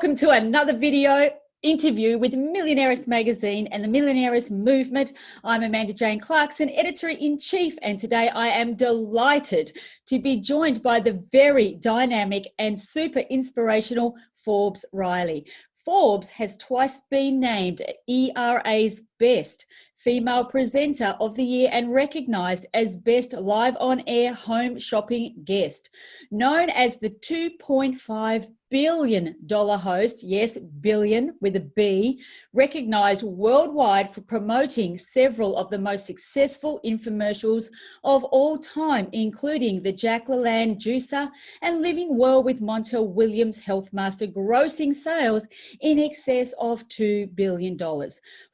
Welcome to another video interview with Millionaires Magazine and the Millionaires Movement. I'm Amanda Jane Clarkson, Editor-in-Chief, and today I am delighted to be joined by the very dynamic and super inspirational Forbes Riley. Forbes has twice been named ERA's Best Female Presenter of the Year and recognized as Best Live on Air Home Shopping Guest. Known as the $2.5 billion host, yes, billion with a B, recognized worldwide for promoting several of the most successful infomercials of all time, including the Jack LaLanne Juicer and Living Well with Montel Williams Health Master, grossing sales in excess of $2 billion.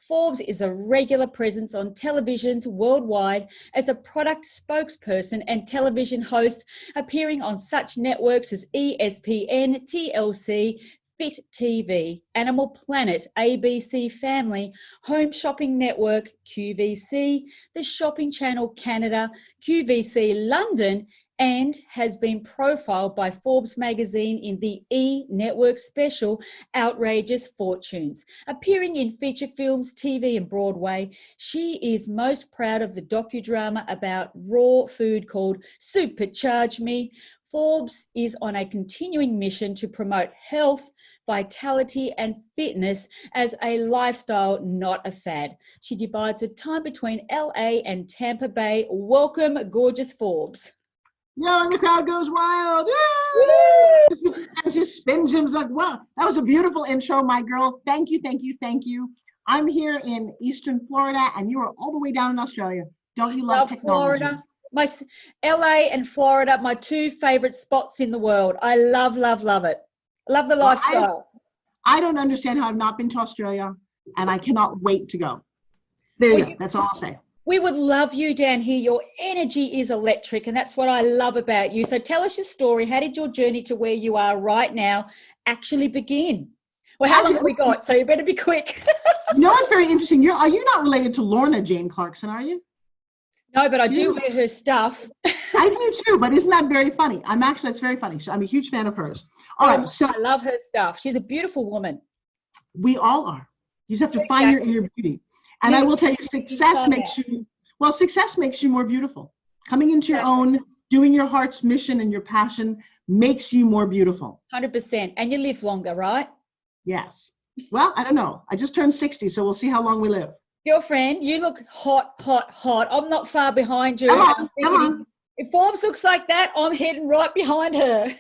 Forbes is a regular presence on televisions worldwide as a product spokesperson and television host, appearing on such networks as ESPN, TLC, Fit TV, Animal Planet, ABC Family, Home Shopping Network, QVC, the Shopping Channel Canada, QVC London, and has been profiled by Forbes magazine in the E! Network special, Outrageous Fortunes. Appearing in feature films, TV and Broadway, she is most proud of the docudrama about raw food called Supercharge Me. Forbes is on a continuing mission to promote health, vitality, and fitness as a lifestyle, not a fad. She divides her time between LA and Tampa Bay. Welcome, gorgeous Forbes. Yo, and the crowd goes wild. And just SpinGym's like, wow, that was a beautiful intro, my girl. Thank you, thank you, thank you. I'm here in Eastern Florida, and you are all the way down in Australia. Don't you love technology? Florida. LA and Florida, my two favorite spots in the world. I love, love, love it. Love the lifestyle. I don't understand how I've not been to Australia, and I cannot wait to go. There you go. That's all I'll say. We would love you down here. Your energy is electric, and that's what I love about you. So tell us your story. How did your journey to where you are right now actually begin? Well, how long have we got? So you better be quick. You know what's very interesting? Are you not related to Lorna Jane Clarkson, are you? No, but I do wear her stuff. I do too, but isn't that very funny? That's very funny. I'm a huge fan of hers. All right, so I love her stuff. She's a beautiful woman. We all are. You just have to find your inner beauty. And I will tell you, success makes you more beautiful. Coming into your own, doing your heart's mission and your passion makes you more beautiful. 100%. And you live longer, right? Yes. Well, I don't know. I just turned 60, so we'll see how long we live. Girlfriend, you look hot, hot, hot. I'm not far behind you. Come on. If Forbes looks like that, I'm heading right behind her.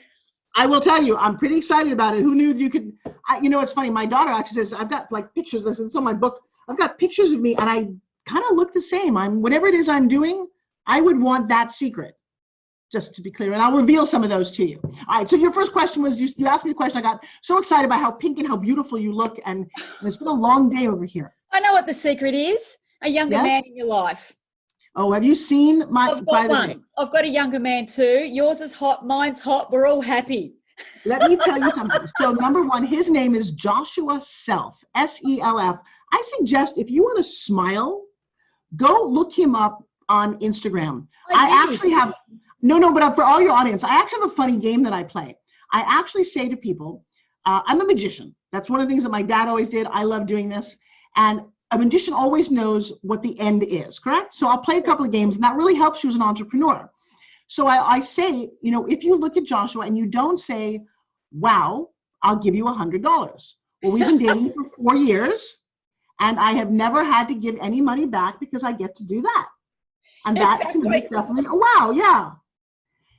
I will tell you, I'm pretty excited about it. Who knew you could, you know, it's funny. My daughter actually says, I've got like pictures. It's on my book. I've got pictures of me and I kind of look the same. Whatever it is I'm doing, I would want that secret, just to be clear. And I'll reveal some of those to you. All right, so your first question was, you asked me a question. I got so excited about how pink and how beautiful you look. And it's been a long day over here. I know what the secret is. A younger man in your life. Oh, have you seen my? I've got one. I've got a younger man too. Yours is hot. Mine's hot. We're all happy. Let me tell you something. So number one, his name is Joshua Self, S-E-L-F. I suggest if you want to smile, go look him up on Instagram. I actually have, but for all your audience, I actually have a funny game that I play. I actually say to people, I'm a magician. That's one of the things that my dad always did. I love doing this. And a magician always knows what the end is, correct? So I'll play a couple of games, and that really helps you as an entrepreneur. So I say, you know, if you look at Joshua and you don't say, wow, I'll give you $100. Well, we've been dating for 4 years, and I have never had to give any money back because I get to do that. And that to me is definitely a wow, yeah.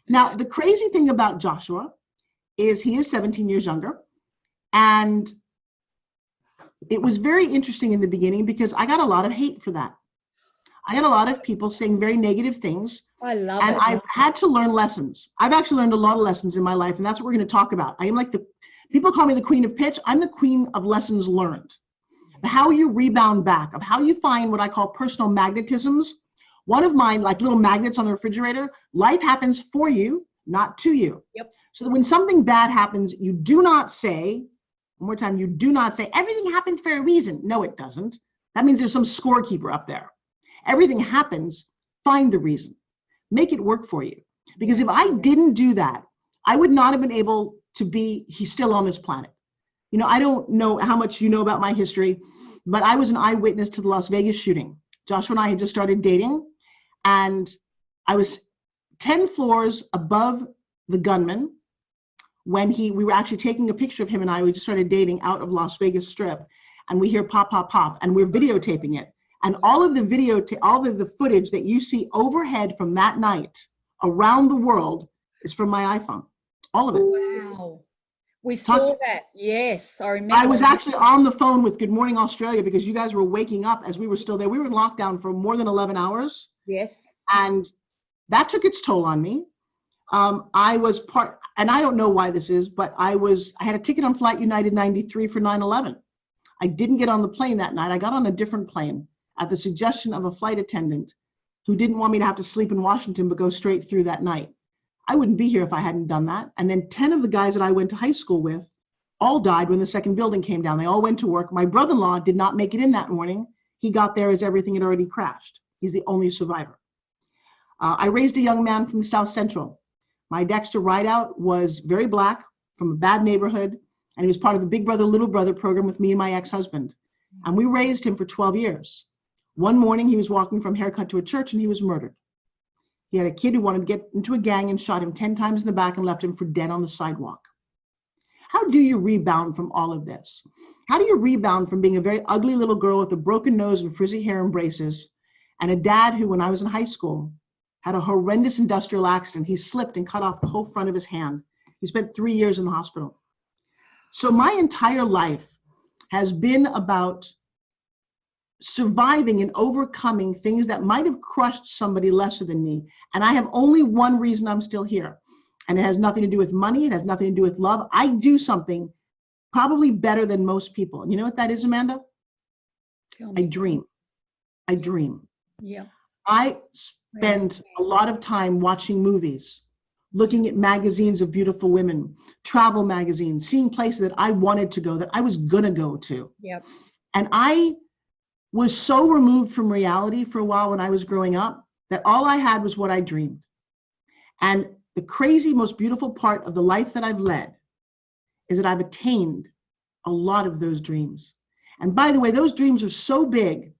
Now, the crazy thing about Joshua is he is 17 years younger, and it was very interesting in the beginning because I got a lot of hate for that. I got a lot of people saying very negative things. I love it. And I've had to learn lessons. I've actually learned a lot of lessons in my life, and that's what we're going to talk about. I am like people call me the queen of pitch. I'm the queen of lessons learned. How you rebound back, of how you find what I call personal magnetisms. One of mine, like little magnets on the refrigerator, life happens for you, not to you. Yep. So that when something bad happens, you do not say, one more time, you do not say, everything happens for a reason. No, it doesn't. That means there's some scorekeeper up there. Everything happens, find the reason. Make it work for you. Because if I didn't do that, I would not have been able to be still on this planet. You know, I don't know how much you know about my history, but I was an eyewitness to the Las Vegas shooting. Joshua and I had just started dating, and I was 10 floors above the gunman when we were actually taking a picture of him and I. We just started dating out of Las Vegas Strip, and we hear pop, pop, pop, and we're videotaping it. And all of the footage that you see overhead from that night around the world is from my iPhone. All of it. Wow. We saw that. Yes, I remember. I was actually on the phone with Good Morning Australia because you guys were waking up as we were still there. We were in lockdown for more than 11 hours. Yes. And that took its toll on me. I was part, and I don't know why this is, but I had a ticket on Flight United 93 for 9/11. I didn't get on the plane that night. I got on a different plane at the suggestion of a flight attendant who didn't want me to have to sleep in Washington but go straight through that night. I wouldn't be here if I hadn't done that. And then 10 of the guys that I went to high school with all died when the second building came down. They all went to work. My brother-in-law did not make it in that morning. He got there as everything had already crashed. He's the only survivor. I raised a young man from the South Central. My Dexter Rideout was very black, from a bad neighborhood, and he was part of the Big Brother, Little Brother program with me and my ex-husband. And we raised him for 12 years. One morning, he was walking from haircut to a church, and he was murdered. He had a kid who wanted to get into a gang and shot him 10 times in the back and left him for dead on the sidewalk. How do you rebound from all of this? How do you rebound from being a very ugly little girl with a broken nose and frizzy hair and braces, and a dad who, when I was in high school, had a horrendous industrial accident? He slipped and cut off the whole front of his hand. He spent 3 years in the hospital. So my entire life has been about surviving and overcoming things that might have crushed somebody lesser than me. And I have only one reason I'm still here. And it has nothing to do with money. It has nothing to do with love. I do something probably better than most people. And you know what that is, Amanda? I dream. I dream. Yeah. I spend a lot of time watching movies, looking at magazines of beautiful women, travel magazines, seeing places that I wanted to go, that I was going to go to. Yep. And I was so removed from reality for a while when I was growing up that all I had was what I dreamed. And the crazy, most beautiful part of the life that I've led is that I've attained a lot of those dreams. And by the way, those dreams are so big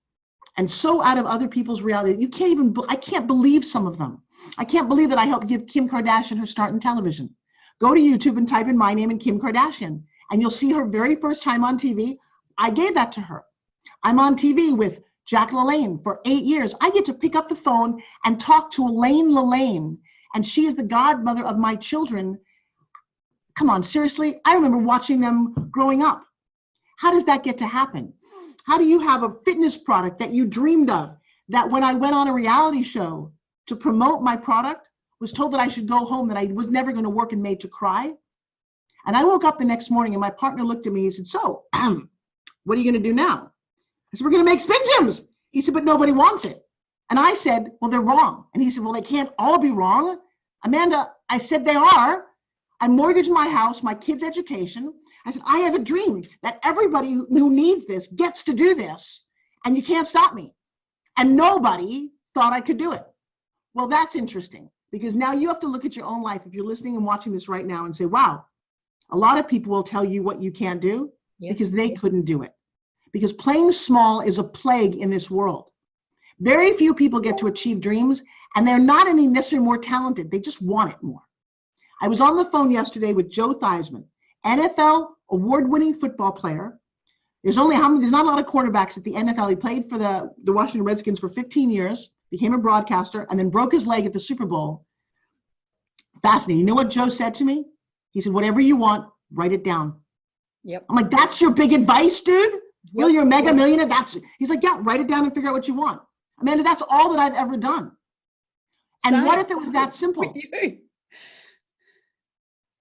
and so out of other people's reality, you can't even, I can't believe some of them. I can't believe that I helped give Kim Kardashian her start in television. Go to YouTube and type in my name and Kim Kardashian, and you'll see her very first time on TV. I gave that to her. I'm on TV with Jack LaLanne for 8 years. I get to pick up the phone and talk to Elaine LaLanne, and she is the godmother of my children. Come on, seriously? I remember watching them growing up. How does that get to happen? How do you have a fitness product that you dreamed of, that when I went on a reality show to promote my product, was told that I should go home, that I was never going to work and made to cry? And I woke up the next morning and my partner looked at me and he said, so, what are you going to do now? I said, we're going to make SpinGyms. He said, but nobody wants it. And I said, well, they're wrong. And he said, well, they can't all be wrong. Amanda, I said, they are. I mortgaged my house, my kids' education. I said, I have a dream that everybody who needs this gets to do this, and you can't stop me. And nobody thought I could do it. Well, that's interesting, because now you have to look at your own life if you're listening and watching this right now and say, wow, a lot of people will tell you what you can't do because they couldn't do it. Because playing small is a plague in this world. Very few people get to achieve dreams, and they're not any necessarily more talented. They just want it more. I was on the phone yesterday with Joe Theismann, NFL award-winning football player. There's not a lot of quarterbacks at the NFL. He played for the Washington Redskins for 15 years, became a broadcaster, and then broke his leg at the Super Bowl. Fascinating. You know what Joe said to me? He said, whatever you want, write it down. Yep. I'm like, that's your big advice, dude? Well, you're a mega millionaire. He's like, yeah, write it down and figure out what you want. Amanda, that's all that I've ever done. And what if it was that simple?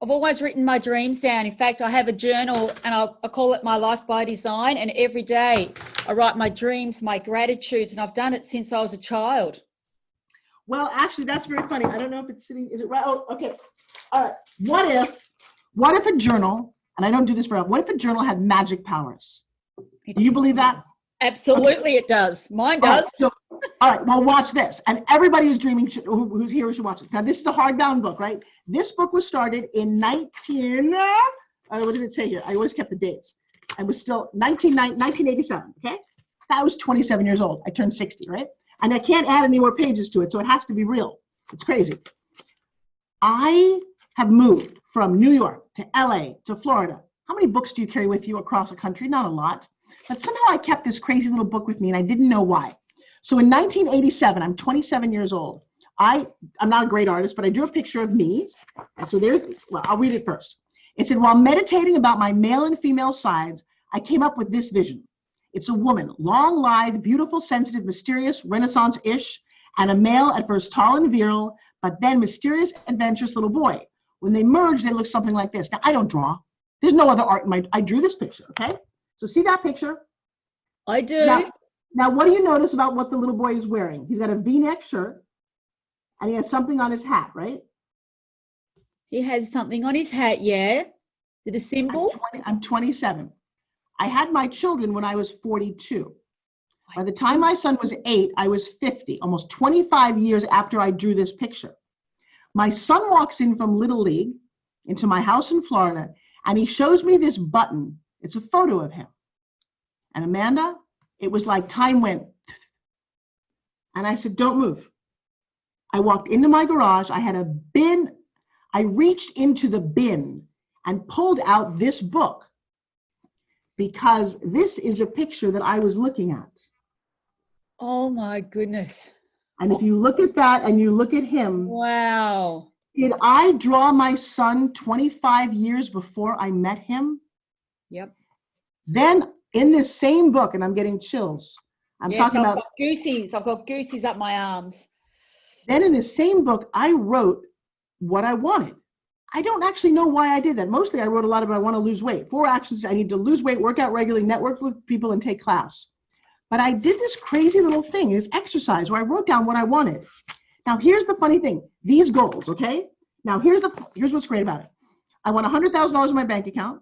I've always written my dreams down. In fact, I have a journal and I call it my life by design. And every day I write my dreams, my gratitudes, and I've done it since I was a child. Well, actually, that's very funny. I don't know if it's sitting, is it right? Oh, okay. All right. What if a journal, and I don't do this very often, what if a journal had magic powers? Do you believe that? Absolutely, it does. Mine does. All right, well, watch this. And everybody who's dreaming, who's here should watch this. Now, this is a hardbound book, right? This book was started in what did it say here? I always kept the dates. I was still 1987, okay? I was 27 years old. I turned 60, right? And I can't add any more pages to it, so it has to be real. It's crazy. I have moved from New York to LA to Florida. How many books do you carry with you across the country? Not a lot. But somehow I kept this crazy little book with me, and I didn't know why. So in 1987, I'm 27 years old. I'm not a great artist, but I drew a picture of me. And so I'll read it first. It said, while meditating about my male and female sides, I came up with this vision. It's a woman, long, lithe, beautiful, sensitive, mysterious, Renaissance-ish, and a male, at first tall and virile, but then mysterious, adventurous little boy. When they merge, they look something like this. Now, I don't draw. There's no other art I drew this picture, okay? So see that picture? I do. Now, what do you notice about what the little boy is wearing? He's got a V-neck shirt, and he has something on his hat, right? He has something on his hat, yeah. Is it a symbol? I'm 27. I had my children when I was 42. By the time my son was 8, I was 50, almost 25 years after I drew this picture. My son walks in from Little League into my house in Florida, and he shows me this button. It's a photo of him. And Amanda, it was like time went. And I said, don't move. I walked into my garage. I had a bin. I reached into the bin and pulled out this book because this is the picture that I was looking at. Oh my goodness. And if you look at that and you look at him. Wow. Did I draw my son 25 years before I met him? Yep. Then in this same book, and I'm getting chills. I'm talking about goosies. I've got goosies up my arms. Then in the same book, I wrote what I wanted. I don't actually know why I did that. Mostly I wrote a lot about I want to lose weight. 4 actions. I need to lose weight, work out regularly, network with people, and take class. But I did this crazy little thing, this exercise where I wrote down what I wanted. Now, here's the funny thing. These goals, okay? Now, here's what's great about it. I want $100,000 in my bank account.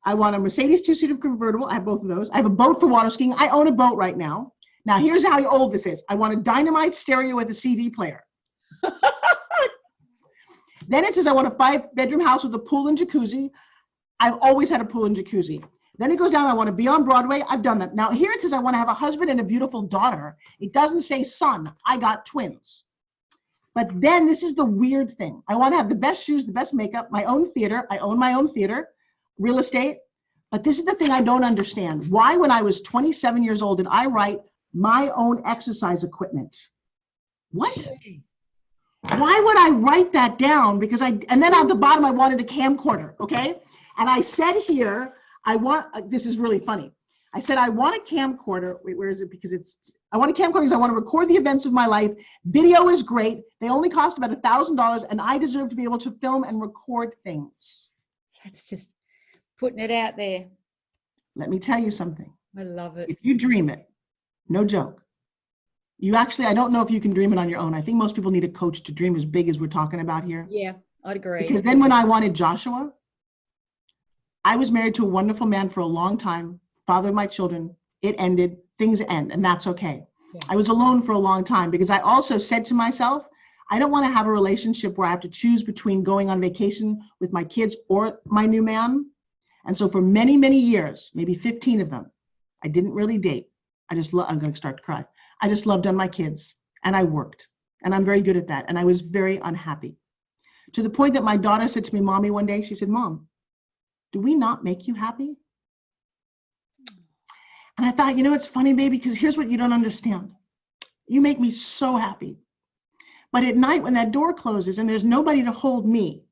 I want a Mercedes 2-seater convertible. I have both of those. I have a boat for water skiing. I own a boat right now. Now, here's how old this is. I want a dynamite stereo with a CD player. Then it says I want a 5-bedroom house with a pool and jacuzzi. I've always had a pool and jacuzzi. Then it goes down, I want to be on Broadway. I've done that. Now here it says I want to have a husband and a beautiful daughter. It doesn't say son. I got twins. But then this is the weird thing. I want to have the best shoes, the best makeup, my own theater. I own my own theater, real estate. But this is the thing I don't understand. Why, when I was 27 years old, did I write my own exercise equipment? What? Why would I write that down? And then at the bottom, I wanted a camcorder, okay? And I said here, this is really funny. I said, I want a camcorder. Wait, where is it? I want a camcorder because I want to record the events of my life. Video is great. They only cost about $1,000, and I deserve to be able to film and record things. That's just putting it out there. Let me tell you something. I love it. If you dream it, no joke. I don't know if you can dream it on your own. I think most people need a coach to dream as big as we're talking about here. Yeah, I'd agree. Because then when I wanted Joshua, I was married to a wonderful man for a long time, father of my children. It ended, things end, and that's okay. Yeah. I was alone for a long time because I also said to myself, I don't want to have a relationship where I have to choose between going on vacation with my kids or my new man. And so for many, many years, maybe 15 of them, I didn't really date. I'm going to start to cry. I just loved on my kids, and I worked, and I'm very good at that. And I was very unhappy, to the point that my daughter said to me, Mommy, one day, she said, Mom, do we not make you happy? And I thought, it's funny, baby, because here's what you don't understand. You make me so happy. But at night when that door closes and there's nobody to hold me,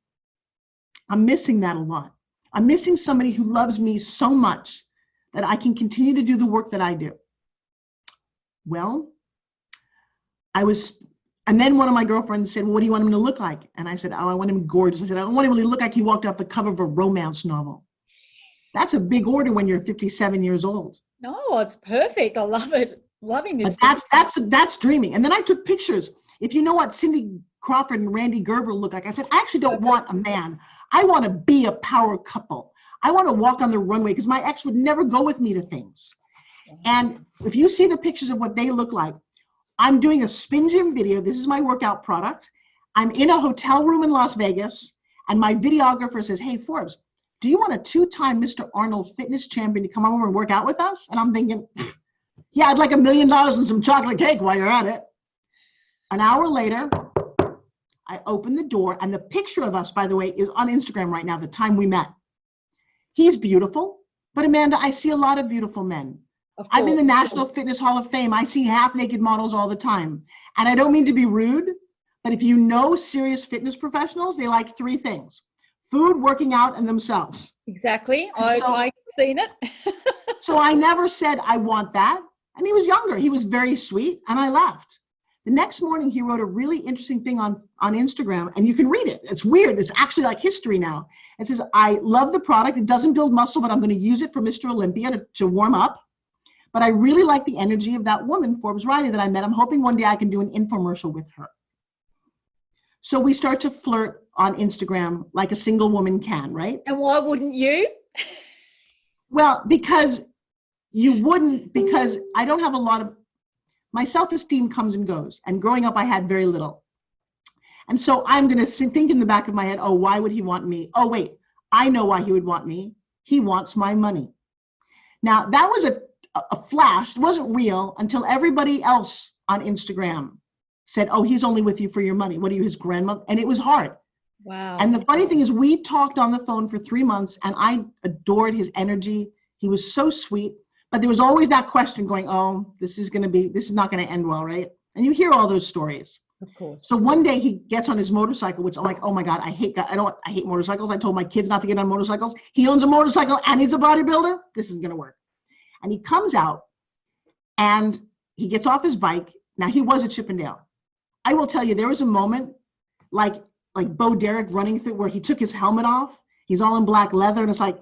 I'm missing that a lot. I'm missing somebody who loves me so much that I can continue to do the work that I do. Well, and then one of my girlfriends said, well, what do you want him to look like? And I said, oh, I want him gorgeous. I said, I don't want him to look like he walked off the cover of a romance novel. That's a big order when you're 57 years old. No, it's perfect. I love it. Loving this. But that's dreaming. And then I took pictures. If you know what Cindy Crawford and Randy Gerber look like, I said, I actually don't want a man. I want to be a power couple. I want to walk on the runway because my ex would never go with me to things. And if you see the pictures of what they look like, I'm doing a SpinGym video. This is my workout product. I'm in a hotel room in Las Vegas, and my videographer says, hey, Forbes, do you want a 2-time Mr. Arnold fitness champion to come over and work out with us? And I'm thinking, yeah, I'd like $1 million and some chocolate cake while you're at it. An hour later, I open the door, and the picture of us, by the way, is on Instagram right now, the time we met. He's beautiful, but Amanda, I see a lot of beautiful men. I'm in the National Fitness Hall of Fame. I see half-naked models all the time. And I don't mean to be rude, but if you know serious fitness professionals, they like 3 things: food, working out, and themselves. Exactly. I've seen it. So I never said, I want that. And he was younger. He was very sweet, and I left. The next morning, he wrote a really interesting thing on Instagram, and you can read it. It's weird. It's actually like history now. It says, I love the product. It doesn't build muscle, but I'm going to use it for Mr. Olympia to warm up. But I really like the energy of that woman, Forbes Riley, that I met. I'm hoping one day I can do an infomercial with her. So we start to flirt on Instagram like a single woman can, right? And why wouldn't you? Well, because you wouldn't, because I don't have a lot of, my self-esteem comes and goes. And growing up, I had very little. And so I'm going to think in the back of my head, oh, why would he want me? Oh, wait, I know why he would want me. He wants my money. Now, that was a flash. It wasn't real until everybody else on Instagram said, oh, he's only with you for your money. What are you, his grandmother? And it was hard. Wow. And the funny thing is, we talked on the phone for 3 months, and I adored his energy. He was so sweet. But there was always that question going, oh, this is not going to end well, right? And you hear all those stories. Of course. So one day he gets on his motorcycle, which I'm like, oh my God, I hate motorcycles. I told my kids not to get on motorcycles. He owns a motorcycle and he's a bodybuilder. This is going to work. And he comes out and he gets off his bike. Now, he was a Chippendale. I will tell you, there was a moment like Bo Derek running through where he took his helmet off. He's all in black leather, and it's like,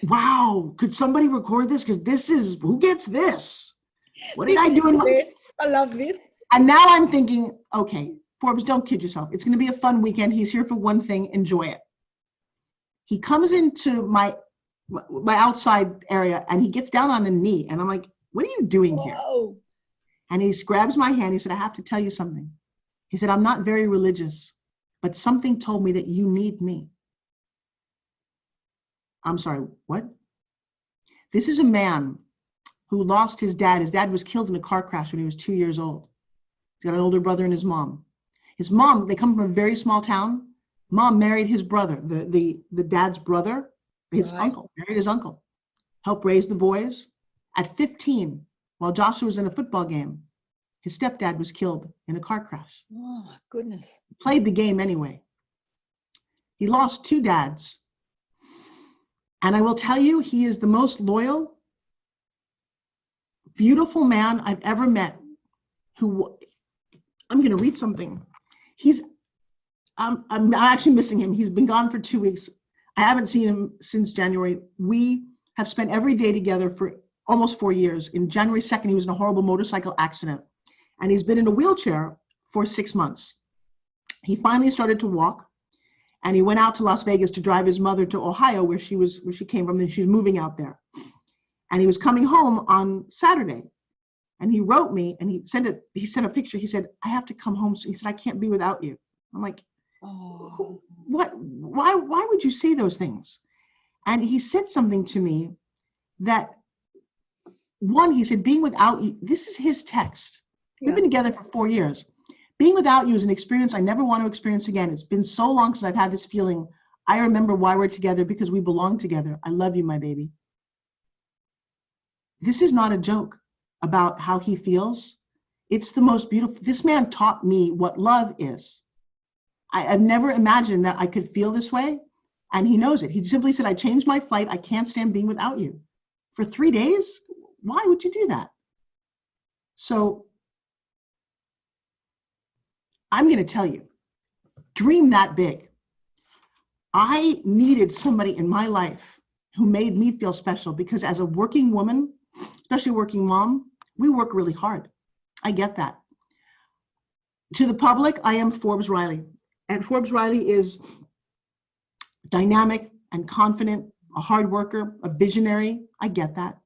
wow, could somebody record this? Because this is, who gets this? What did I do in my... I love this. And now I'm thinking, okay, Forbes, don't kid yourself. It's going to be a fun weekend. He's here for one thing. Enjoy it. He comes into my outside area, and he gets down on a knee, and I'm like, what are you doing here? Whoa. And he grabs my hand. He said, I have to tell you something. He said, I'm not very religious, but something told me that you need me. I'm sorry, what? This is a man who lost his dad. His dad was killed in a car crash when he was 2 years old. He's got an older brother and his mom. His mom, they come from a very small town. Mom married his brother, the dad's brother, his uncle, married his uncle, helped raise the boys. At 15, while Joshua was in a football game, his stepdad was killed in a car crash. Oh, goodness. Played the game anyway. He lost 2 dads. And I will tell you, he is the most loyal, beautiful man I've ever met. Who, I'm going to read something. I'm actually missing him. He's been gone for 2 weeks. I haven't seen him since January. We have spent every day together for almost 4 years. In January 2nd, he was in a horrible motorcycle accident. And he's been in a wheelchair for 6 months. He finally started to walk. And he went out to Las Vegas to drive his mother to Ohio, where she came from, and she was moving out there. And he was coming home on Saturday. And he wrote me, and he sent a picture. He said, I have to come home. So he said, I can't be without you. I'm like, oh, what? Why would you say those things? And he said something to me that, one, he said, being without you, this is his text. We've been together for 4 years. Being without you is an experience I never want to experience again. It's been so long since I've had this feeling. I remember why we're together, because we belong together. I love you, my baby. This is not a joke about how he feels. It's the most beautiful. This man taught me what love is. I've never imagined that I could feel this way, and he knows it. He simply said, I changed my flight. I can't stand being without you. For 3 days? Why would you do that? So I'm going to tell you, dream that big. I needed somebody in my life who made me feel special, because as a working woman, especially a working mom, we work really hard. I get that. To the public, I am Forbes Riley. And Forbes Riley is dynamic and confident, a hard worker, a visionary. I get that.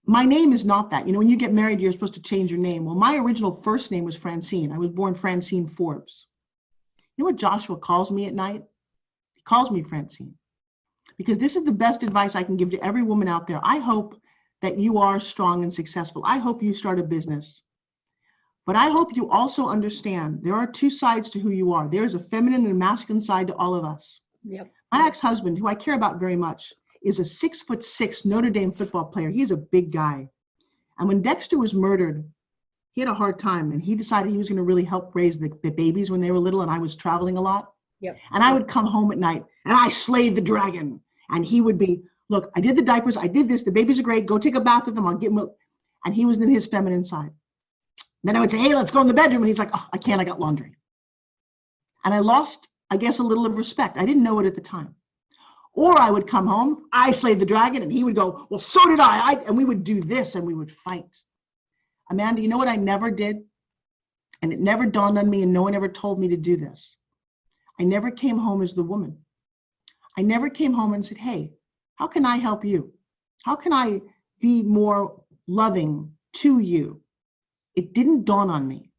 My name is not that. You know, when you get married, you're supposed to change your name. Well, my original first name was Francine. I was born Francine Forbes. You know what Joshua calls me at night? calls me Francine, because this is the best advice I can give to every woman out there. I hope that you are strong and successful. I hope you start a business. But I hope you also understand there are two sides to who you are. There's a feminine and a masculine side to all of us. Yep. My ex-husband, who I care about very much, is a 6'6" Notre Dame football player. He's a big guy. And when Dexter was murdered, he had a hard time, and he decided he was going to really help raise the babies when they were little, and I was traveling a lot. Yep. And I would come home at night, and I slayed the dragon. And he would be, look, I did the diapers, I did this, the babies are great, go take a bath with them, I'll get them. And he was in his feminine side. Then I would say, hey, let's go in the bedroom. And he's like, oh, I can't, I got laundry. And I lost, I guess, a little of respect. I didn't know it at the time. Or I would come home, I slayed the dragon, and he would go, well, so did I. And we would do this, and we would fight. Amanda, you know what I never did? And it never dawned on me, and no one ever told me to do this. I never came home as the woman. I never came home and said, hey, how can I help you? How can I be more loving to you? It didn't dawn on me.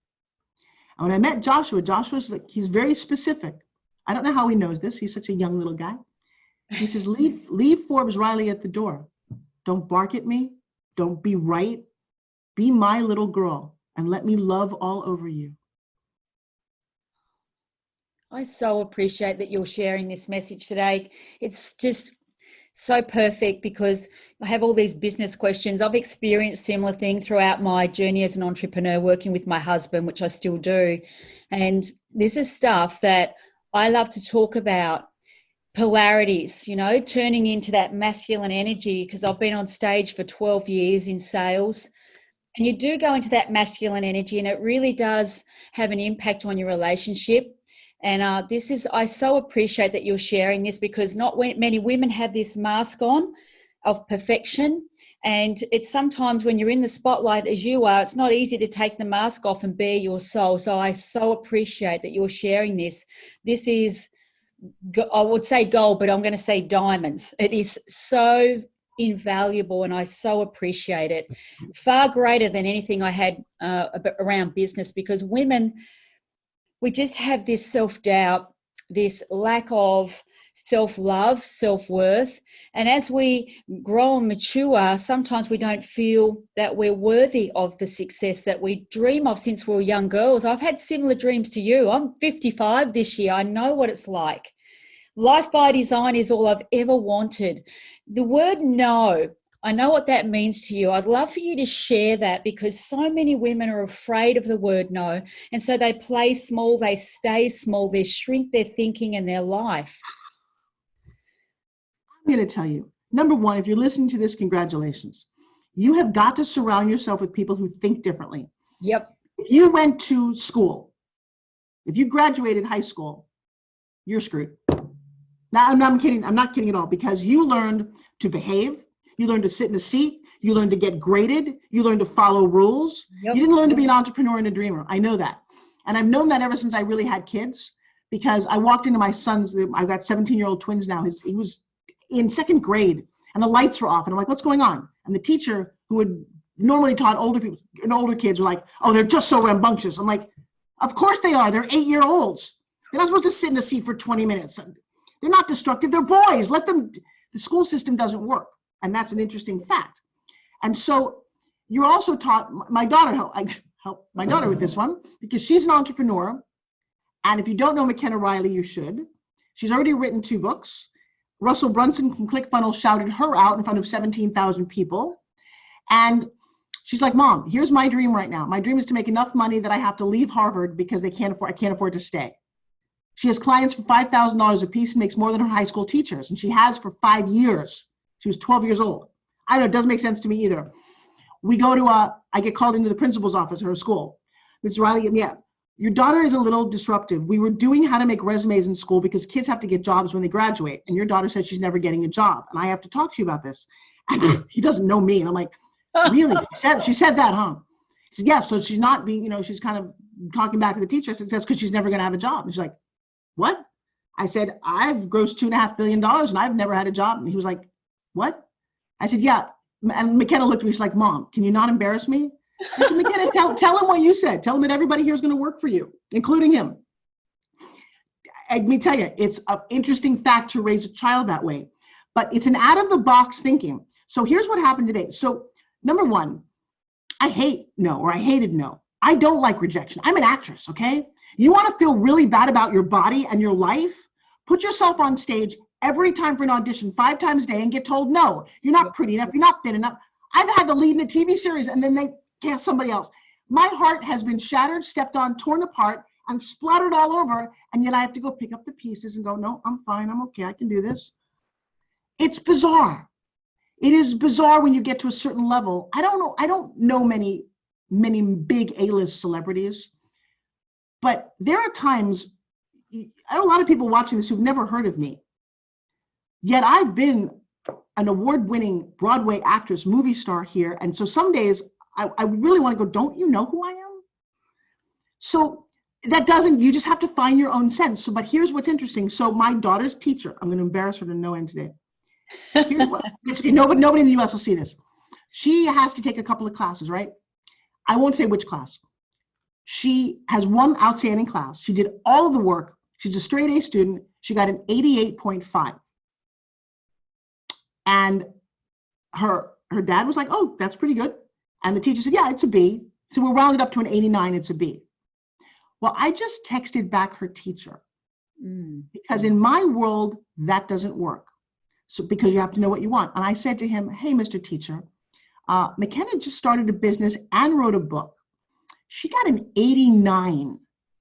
And when I met Joshua, Joshua's like, he's very specific. I don't know how he knows this. He's such a young little guy. He says, leave Forbes Riley at the door. Don't bark at me. Don't be right. Be my little girl and let me love all over you. I so appreciate that you're sharing this message today. It's just so perfect because I have all these business questions. I've experienced similar thing throughout my journey as an entrepreneur, working with my husband, which I still do. And this is stuff that I love to talk about. Polarities, you know, turning into that masculine energy, because I've been on stage for 12 years in sales. And you do go into that masculine energy, and it really does have an impact on your relationship. And I so appreciate that you're sharing this, because not many women have this mask on of perfection. And it's sometimes when you're in the spotlight as you are, it's not easy to take the mask off and bare your soul. So I so appreciate that you're sharing this. This is, I would say gold, but I'm going to say diamonds. It is so invaluable, and I so appreciate it. Far greater than anything I had around business, because women, we just have this self-doubt, this lack of self-love, self-worth. And as we grow and mature, sometimes we don't feel that we're worthy of the success that we dream of since we were young girls. I've had similar dreams to you. I'm 55 this year. I know what it's like. Life by design is all I've ever wanted. The word no, I know what that means to you. I'd love for you to share that, because so many women are afraid of the word no. And so they play small, they stay small, they shrink their thinking and their life. I'm going to tell you, number one, if you're listening to this, congratulations. You have got to surround yourself with people who think differently. Yep. If you went to school, if you graduated high school, you're screwed. Now, I'm kidding. I'm not kidding at all, because you learned to behave. You learned to sit in a seat. You learned to get graded. You learned to follow rules. Yep. You didn't learn to be an entrepreneur and a dreamer. I know that. And I've known that ever since I really had kids, because I walked into my son's, I've got 17-year-old twins now. He was in second grade and the lights were off. And I'm like, what's going on? And the teacher, who had normally taught older people and older kids, were like, oh, they're just so rambunctious. I'm like, of course they are. They're 8-year-olds. They're not supposed to sit in a seat for 20 minutes. They're not destructive. They're boys. Let them. The school system doesn't work. And that's an interesting fact. And so you're also taught, my daughter, I help my daughter with this one, because she's an entrepreneur. And if you don't know McKenna Riley, you should. She's already written 2 books. Russell Brunson from ClickFunnels shouted her out in front of 17,000 people. And she's like, Mom, here's my dream right now. My dream is to make enough money that I have to leave Harvard because I can't afford to stay. She has clients for $5,000 a piece and makes more than her high school teachers. And she has for 5 years. She was 12 years old. I don't know, it doesn't make sense to me either. We go to, I get called into the principal's office at her school. Ms. Riley, yeah, your daughter is a little disruptive. We were doing how to make resumes in school because kids have to get jobs when they graduate. And your daughter says she's never getting a job. And I have to talk to you about this. And he doesn't know me. And I'm like, really? She said that, huh? He said, yeah, so she's not being, she's kind of talking back to the teacher. I said, that's because she's never going to have a job. And she's like, what? I said, I've grossed $2.5 billion and I've never had a job. And he was like, what? I said, yeah. And McKenna looked at me, she's like, Mom, can you not embarrass me? I said, McKenna, tell him what you said. Tell him that everybody here is going to work for you, including him. let me tell you, it's an interesting fact to raise a child that way, but it's an out of the box thinking. So here's what happened today. So number one, I hate no, or I hated no. I don't like rejection. I'm an actress, okay? You want to feel really bad about your body and your life? Put yourself on stage every time for an audition 5 times a day and get told, no, you're not pretty enough, you're not thin enough. I've had to lead in a TV series and then they cast somebody else. My heart has been shattered, stepped on, torn apart, and splattered all over, and yet I have to go pick up the pieces and go, no, I'm fine, I'm okay, I can do this. It's bizarre. It is bizarre when you get to a certain level. I don't know many big A-list celebrities, but there are times, I have a lot of people watching this who've never heard of me, yet I've been an award-winning Broadway actress, movie star here, and so some days I really want to go, don't you know who I am? So that doesn't, you just have to find your own sense. So, but here's what's interesting. So my daughter's teacher, I'm going to embarrass her to no end today. Here's what, nobody in the US will see this. She has to take a couple of classes, right? I won't say which class. She has one outstanding class. She did all of the work. She's a straight A student. She got an 88.5. And her dad was like, oh, that's pretty good. And the teacher said, yeah, it's a B. So we'll round it up to an 89, it's a B. Well, I just texted back her teacher because in my world, that doesn't work. So because you have to know what you want. And I said to him, hey, Mr. Teacher, McKenna just started a business and wrote a book. She got an 89.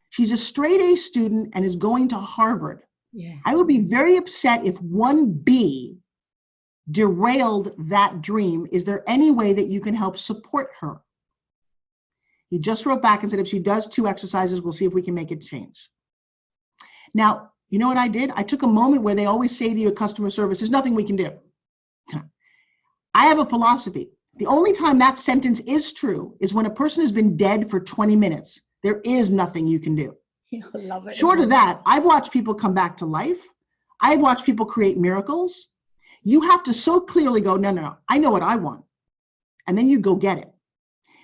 She's a straight A student and is going to Harvard. Yeah. I would be very upset if one B derailed that dream. Is there any way that you can help support her? He just wrote back and said, if she does 2 exercises, we'll see if we can make it change. Now, you know what I did? I took a moment where they always say to you at customer service, there's nothing we can do. I have a philosophy. The only time that sentence is true is when a person has been dead for 20 minutes. There is nothing you can do. I love it. Short of that, I've watched people come back to life. I've watched people create miracles. You have to so clearly go, no, I know what I want. And then you go get it.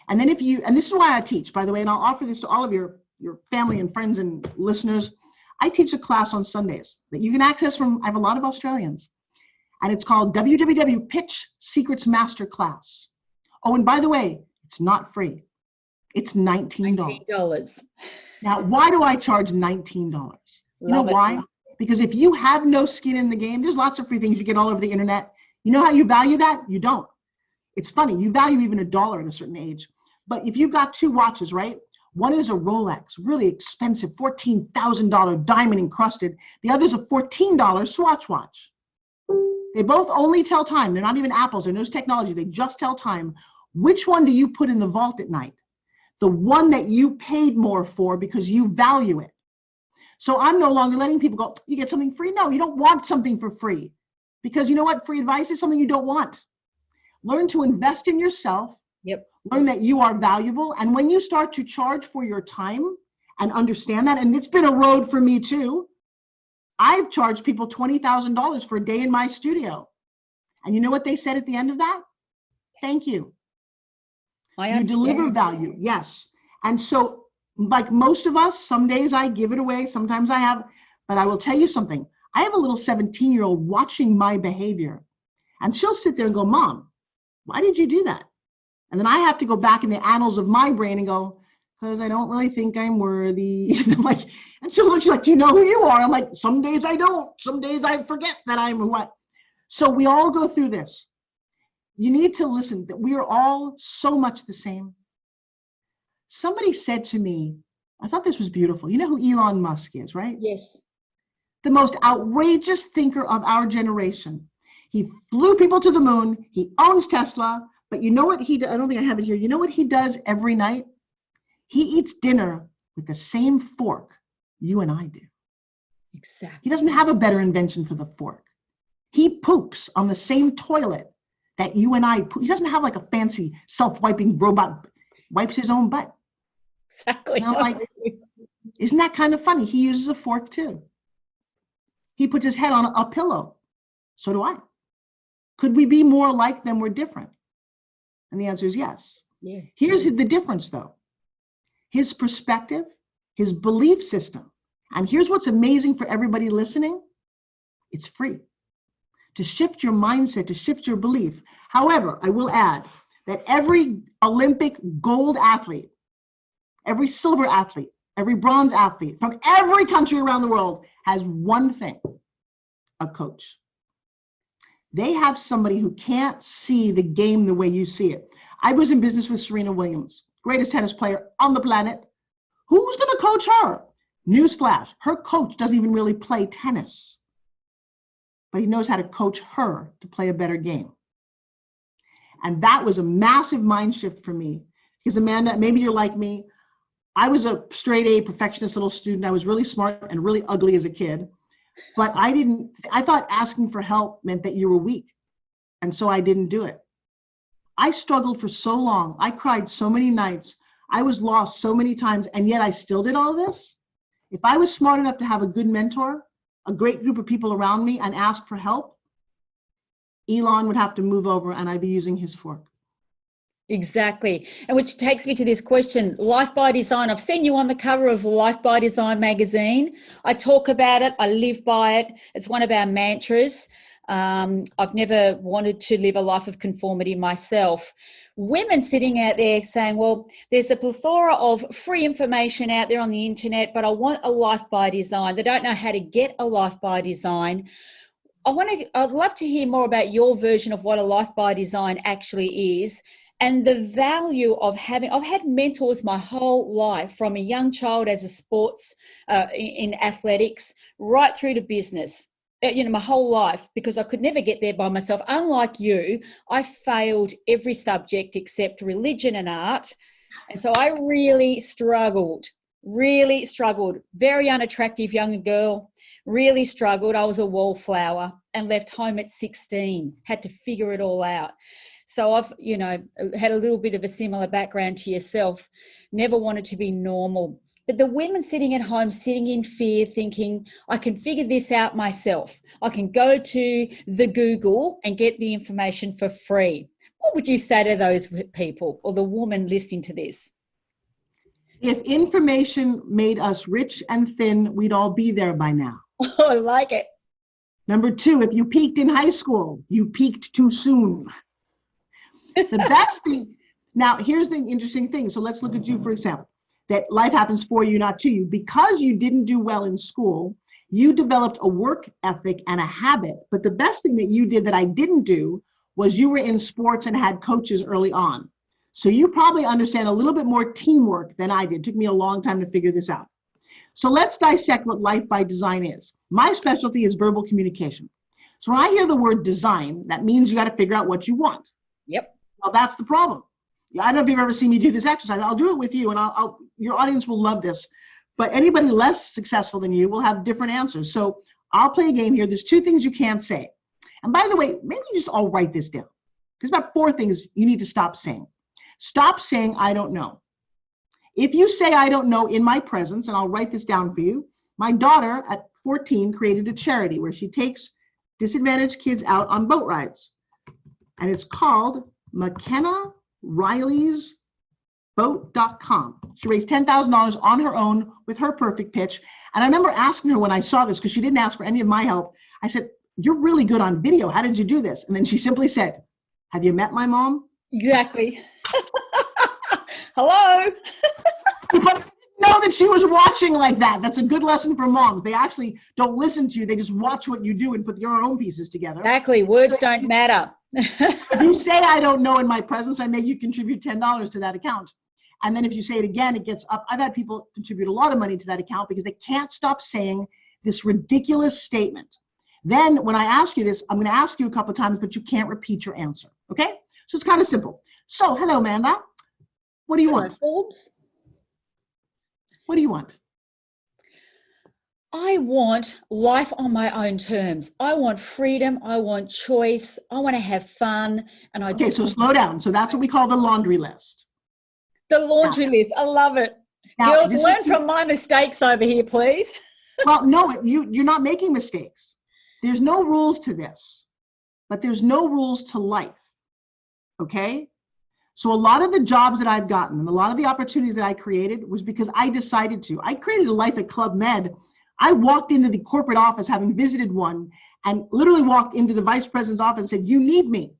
And then and this is why I teach, by the way, and I'll offer this to all of your family and friends and listeners. I teach a class on Sundays that you can access from, I have a lot of Australians, and it's called www Pitch Secrets Master Class. Oh, and by the way, it's not free. It's $19. $19. Now, why do I charge $19? You know why? Because if you have no skin in the game, there's lots of free things you get all over the internet. You know how you value that? You don't. It's funny, you value even $1 at a certain age. But if you've got 2 watches, right? One is a Rolex, really expensive, $14,000 diamond encrusted. The other is a $14 Swatch watch. They both only tell time. They're not even Apples, there's no technology. They just tell time. Which one do you put in the vault at night? The one that you paid more for because you value it. So I'm no longer letting people go, you get something free? No, you don't want something for free. Because you know what? Free advice is something you don't want. Learn to invest in yourself. Yep. Learn that you are valuable. And when you start to charge for your time and understand that, and it's been a road for me too, I've charged people $20,000 for a day in my studio. And you know what they said at the end of that? Thank you. You deliver value. Yes. And so like most of us, some days I give it away. Sometimes I have, but I will tell you something. I have a little 17-year-old watching my behavior and she'll sit there and go, Mom, why did you do that? And then I have to go back in the annals of my brain and go, because I don't really think I'm worthy. And I'm like, and she'll look, she's like, do you know who you are? I'm like, some days I don't. Some days I forget that I'm what. So we all go through this. You need to listen that we are all so much the same. Somebody said to me, I thought this was beautiful. You know who Elon Musk is, right? Yes. The most outrageous thinker of our generation. He flew people to the moon. He owns Tesla. But you know what he does? I don't think I have it here. You know what he does every night? He eats dinner with the same fork you and I do. Exactly. He doesn't have a better invention for the fork. He poops on the same toilet that you and I poop. He doesn't have like a fancy self-wiping robot, wipes his own butt. Exactly. And I'm like, isn't that kind of funny? He uses a fork too. He puts his head on a pillow. So do I. Could we be more alike than we're different? And the answer is yes. Yeah. Here's the difference though. His perspective, his belief system And here's what's amazing for everybody listening. It's free to shift your mindset, to shift your belief. However, I will add that every Olympic gold athlete, every silver athlete, every bronze athlete from every country around the world has one thing: a coach. They have somebody who can't see the game the way you see it. I was in business with Serena Williams, greatest tennis player on the planet. Who's going to coach her? Newsflash, her coach doesn't even really play tennis, but he knows how to coach her to play a better game. And that was a massive mind shift for me, because Amanda, maybe you're like me. I was a straight A perfectionist little student. I was really smart and really ugly as a kid, but I thought asking for help meant that you were weak. And so I didn't do it. I struggled for so long. I cried so many nights. I was lost so many times, and yet I still did all this. If I was smart enough to have a good mentor, a great group of people around me, and ask for help, Elon would have to move over and I'd be using his fork. Exactly. And which takes me to this question, Life by Design. I've seen you on the cover of Life by Design magazine. I talk about it. I live by it. It's one of our mantras. I've never wanted to live a life of conformity myself. Women sitting out there saying, well, there's a plethora of free information out there on the internet, but I want a life by design. They don't know how to get a life by design. I'd love to hear more about your version of what a life by design actually is, and the value of I've had mentors my whole life, from a young child as a sports, in athletics, right through to business. My whole life, because I could never get there by myself. Unlike you, I failed every subject except religion and art. And so I really struggled. Very unattractive young girl, really struggled. I was a wallflower and left home at 16, had to figure it all out. So I've, had a little bit of a similar background to yourself, never wanted to be normal. But the women sitting at home, sitting in fear, thinking, I can figure this out myself. I can go to the Google and get the information for free. What would you say to those people, or the woman listening to this? If information made us rich and thin, we'd all be there by now. Oh, I like it. Number 2, if you peaked in high school, you peaked too soon. The best thing, now here's the interesting thing. So let's look at you, for example, that life happens for you, not to you. Because you didn't do well in school, you developed a work ethic and a habit. But the best thing that you did that I didn't do was you were in sports and had coaches early on. So you probably understand a little bit more teamwork than I did. It took me a long time to figure this out. So let's dissect what life by design is. My specialty is verbal communication. So when I hear the word design, that means you got to figure out what you want. Yep. Well, that's the problem. I don't know if you've ever seen me do this exercise. I'll do it with you, and your audience will love this. But anybody less successful than you will have different answers. So I'll play a game here. There's 2 things you can't say. And by the way, maybe you just all write this down. There's about 4 things you need to stop saying. Stop saying, I don't know. If you say, I don't know in my presence, and I'll write this down for you, my daughter at 14 created a charity where she takes disadvantaged kids out on boat rides. And it's called McKenna Riley's boat.com. She raised $10,000 on her own with her perfect pitch. And I remember asking her when I saw this, because she didn't ask for any of my help, I said, you're really good on video. How did you do this? And then she simply said, have you met my mom? Exactly. Hello. But I didn't know that she was watching like that. That's a good lesson for moms. They actually don't listen to you. They just watch what you do and put your own pieces together. Exactly. Words don't matter. So if you say, I don't know in my presence, I make you contribute $10 to that account. And then if you say it again, it gets up. I've had people contribute a lot of money to that account because they can't stop saying this ridiculous statement. Then when I ask you this, I'm going to ask you a couple of times, but you can't repeat your answer. Okay? So it's kind of simple. So, hello, Amanda. What do you want? Forbes. What do you want? I want life on my own terms. I want freedom. I want choice. I want to have fun. And Okay, so slow down. So that's what we call the laundry list. The laundry list. I love it. Now, girls, learn from my mistakes over here, please. Well, no, you're not making mistakes. There's no rules to this, but there's no rules to life. Okay? So a lot of the jobs that I've gotten and a lot of the opportunities that I created was because I decided to. I created a life at Club Med I walked into the corporate office, having visited one, and literally walked into the vice president's office and said, you need me.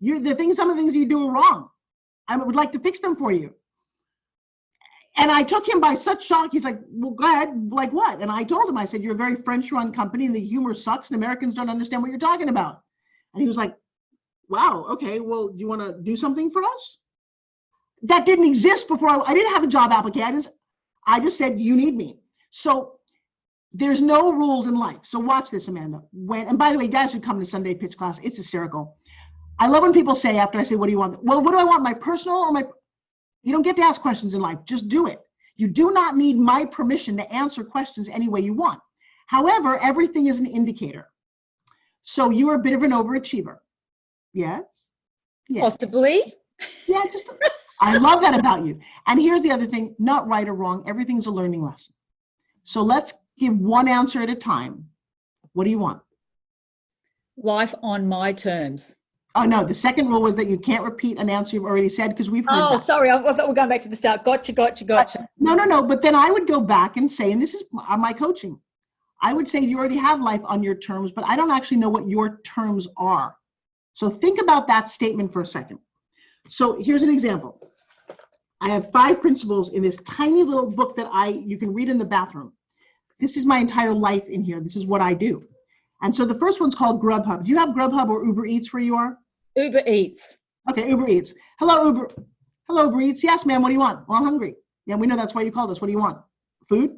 Some of the things you do are wrong. I would like to fix them for you. And I took him by such shock. He's like, well, go ahead. Like what? And I told him, I said, you're a very French-run company and the humor sucks and Americans don't understand what you're talking about. And he was like, wow, okay, well, do you want to do something for us? That didn't exist before. I didn't have a job application. I just said, you need me. So there's no rules in life. So watch this, Amanda. And by the way, guys should come to Sunday pitch class. It's hysterical. I love when people say, after I say, what do you want? Well, what do I want? My personal or my... You don't get to ask questions in life. Just do it. You do not need my permission to answer questions any way you want. However, everything is an indicator. So you are a bit of an overachiever. Yes? Yes. Possibly. Yeah, I love that about you. And here's the other thing, not right or wrong. Everything's a learning lesson. So let's give one answer at a time. What do you want? Life on my terms. Oh, no, the second rule was that you can't repeat an answer you've already said because we've heard that. Oh, sorry, I thought we were going back to the start. Gotcha. No, but then I would go back and say, and this is my coaching, I would say you already have life on your terms, but I don't actually know what your terms are. So think about that statement for a second. So here's an example. I have 5 principles in this tiny little book that you can read in the bathroom. This is my entire life in here. This is what I do. And so the first one's called Grubhub. Do you have Grubhub or Uber Eats where you are? Uber Eats. Okay, Uber Eats. Hello, Uber Eats. Yes, ma'am, what do you want? Well, I'm hungry. Yeah, we know that's why you called us. What do you want? Food?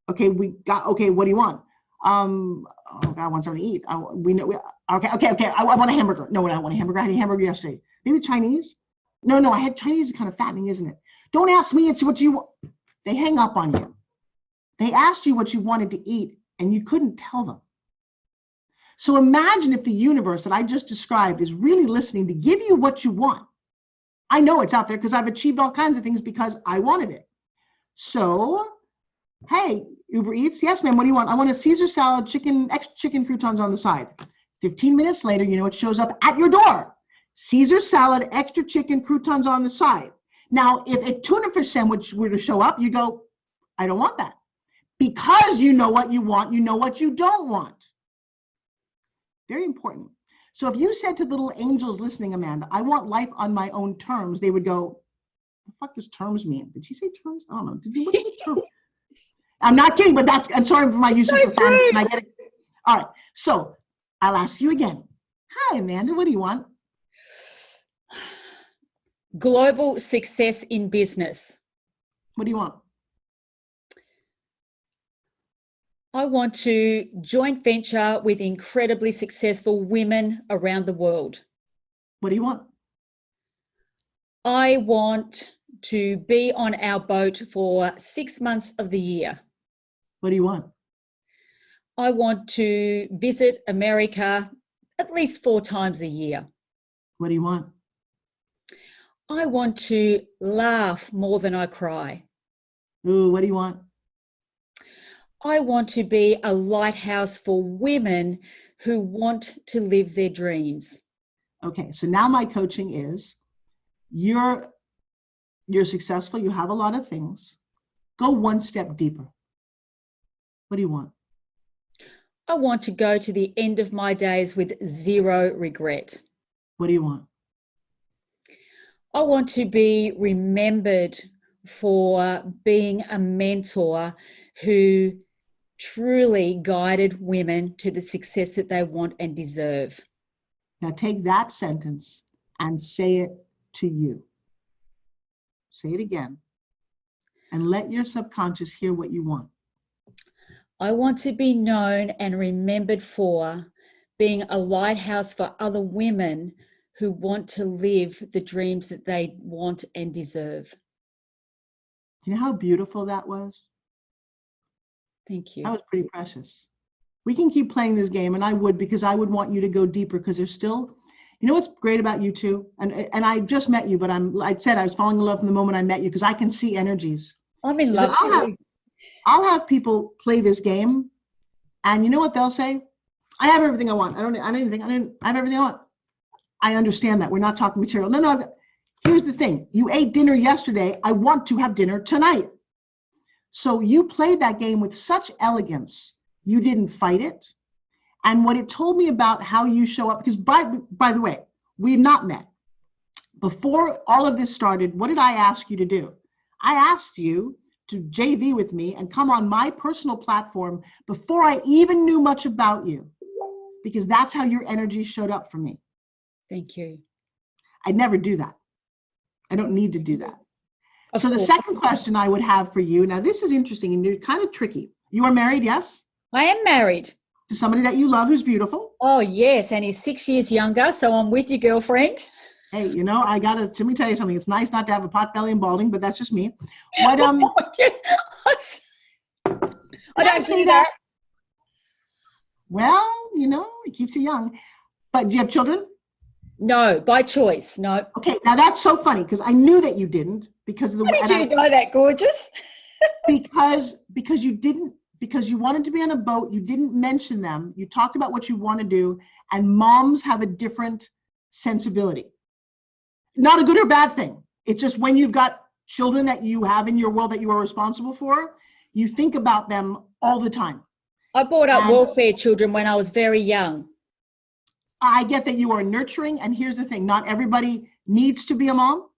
Okay, okay, what do you want? Oh God, I want something to eat. Okay. I want a hamburger. No, I don't want a hamburger. I had a hamburger yesterday. Maybe Chinese? No, I had Chinese. Is kind of fattening, isn't it? Don't ask me. It's what you want. They hang up on you. They asked you what you wanted to eat and you couldn't tell them. So imagine if the universe that I just described is really listening to give you what you want. I know it's out there because I've achieved all kinds of things because I wanted it. So, hey, Uber Eats, yes, ma'am, what do you want? I want a Caesar salad, extra chicken croutons on the side. 15 minutes later, you know, it shows up at your door. Caesar salad, extra chicken croutons on the side. Now, if a tuna fish sandwich were to show up, you go, I don't want that. Because you know what you want, you know what you don't want. Very important. So if you said to little angels listening, Amanda, I want life on my own terms, they would go, what the fuck does terms mean? Did she say terms? I don't know. What is term? I'm not kidding, but I'm sorry for my use of profanity. I get it. All right. So I'll ask you again. Hi, Amanda. What do you want? Global success in business. What do you want? I want to joint venture with incredibly successful women around the world. What do you want? I want to be on our boat for 6 months of the year. What do you want? I want to visit America at least 4 times a year. What do you want? I want to laugh more than I cry. Ooh, what do you want? I want to be a lighthouse for women who want to live their dreams. Okay, so now my coaching is, you're successful, you have a lot of things. Go one step deeper. What do you want? I want to go to the end of my days with 0 regret. What do you want? I want to be remembered for being a mentor who truly guided women to the success that they want and deserve. Now take that sentence and say it to you. Say it again and let your subconscious hear what you want. I want to be known and remembered for being a lighthouse for other women who want to live the dreams that they want and deserve. Do you know how beautiful that was? Thank you. That was pretty precious. We can keep playing this game, and I would, because I would want you to go deeper, because there's still, you know what's great about you too? And I just met you, but I said I was falling in love from the moment I met you, because I can see energies. I'm in love. I'll have people play this game, and you know what they'll say? I have everything I want. I have everything I want. I understand that. We're not talking material. No. Here's the thing. You ate dinner yesterday. I want to have dinner tonight. So you played that game with such elegance. You didn't fight it. And what it told me about how you show up, because by the way, we've not met. Before all of this started, what did I ask you to do? I asked you to JV with me and come on my personal platform before I even knew much about you, because that's how your energy showed up for me. Thank you. I'd never do that. I don't need to do that. Of So the course. second question I would have for you, now this is interesting and you're kind of tricky. You are married, yes? I am married. To somebody that you love who's beautiful? Oh, yes. And he's 6 years younger. So I'm with you, girlfriend. Hey, you know, let me tell you something. It's nice not to have a pot belly and balding, but that's just me. What, I I don't say do that. Well, you know, it keeps you young. But do you have children? No, by choice. No. Okay, now that's so funny because I knew that you didn't because of the way. How did you know that, gorgeous? because you didn't, because you wanted to be on a boat, you didn't mention them. You talked about what you want to do, and moms have a different sensibility. Not a good or bad thing. It's just when you've got children that you have in your world that you are responsible for, you think about them all the time. I brought up And welfare children when I was very young. I get that you are nurturing, and here's the thing: not everybody needs to be a mom.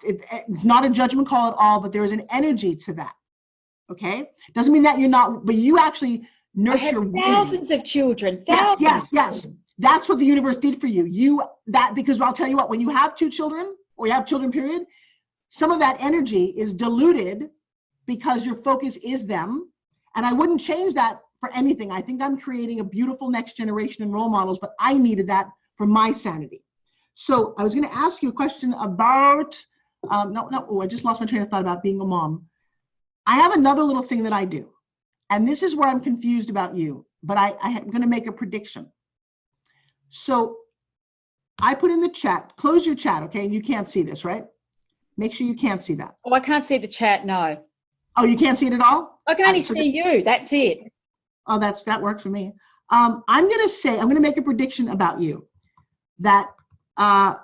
It's not a judgment call at all, but there is an energy to that. Okay, doesn't mean that you're not, but you actually nurture thousands of children. Thousands. Yes. That's what the universe did for you. Because I'll tell you what, when you have two children, or you have children, period, some of that energy is diluted because your focus is them. And I wouldn't change that for anything. I think I'm creating a beautiful next generation in role models, but I needed that for my sanity. So I was going to ask you a question about, I just lost my train of thought about being a mom. I have another little thing that I do. And this is where I'm confused about you, but I'm going to make a prediction. So I put in the chat, close your chat, okay? You can't see this, right? Make sure you can't see that. Oh, I can't see the chat, no. Oh, you can't see it at all? I can only see you, that's it. Oh, that works for me. I'm going to make a prediction about you that, all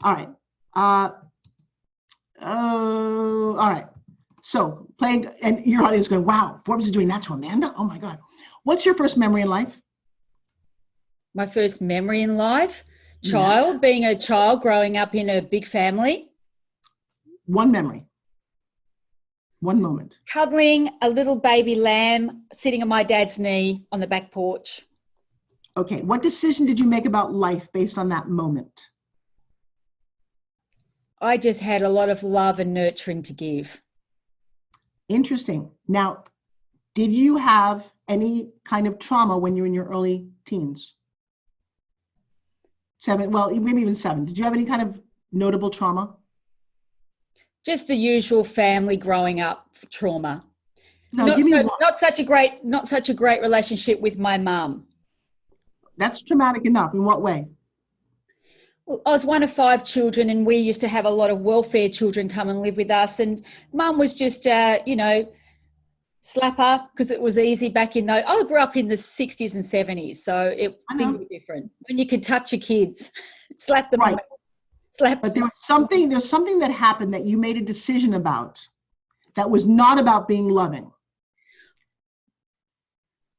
right. All right. So playing, and your audience is going, wow, Forbes is doing that to Amanda? Oh my God. What's your first memory in life? My first memory in life? Being a child, growing up in a big family. One memory. One moment. Cuddling a little baby lamb sitting on my dad's knee on the back porch. Okay. What decision did you make about life based on that moment? I just had a lot of love and nurturing to give. Interesting. Now, did you have any kind of trauma when you were in your early teens? 7, well, maybe even 7. Did you have any kind of notable trauma? Just the usual family growing up trauma. No, give me one. Not such a great relationship with my mum. That's traumatic enough. In what way? Well, I was one of 5 children, and we used to have a lot of welfare children come and live with us. And mum was just, slap her because it was easy back in those. I grew up in the 60s and 70s, so things were different. When you could touch your kids, slap them. Right. Slap. But there's something that happened that you made a decision about that was not about being loving.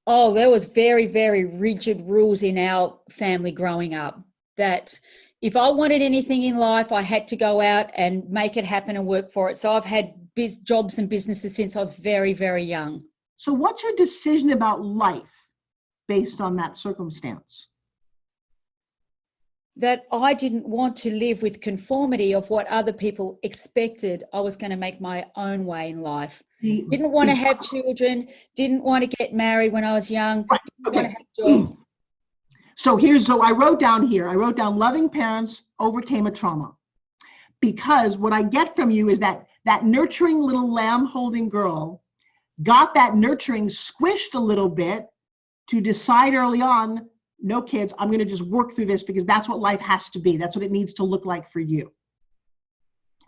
Oh, there was very, very rigid rules in our family growing up that if I wanted anything in life, I had to go out and make it happen and work for it. So I've had jobs and businesses since I was very, very young. So what's your decision about life based on that circumstance? That I didn't want to live with conformity of what other people expected. I was going to make my own way in life. Didn't want to have children, didn't want to get married when I was young, didn't want to have jobs. So I wrote down loving parents overcame a trauma. Because what I get from you is that nurturing little lamb holding girl got that nurturing squished a little bit to decide early on, no kids, I'm going to just work through this because that's what life has to be. That's what it needs to look like for you.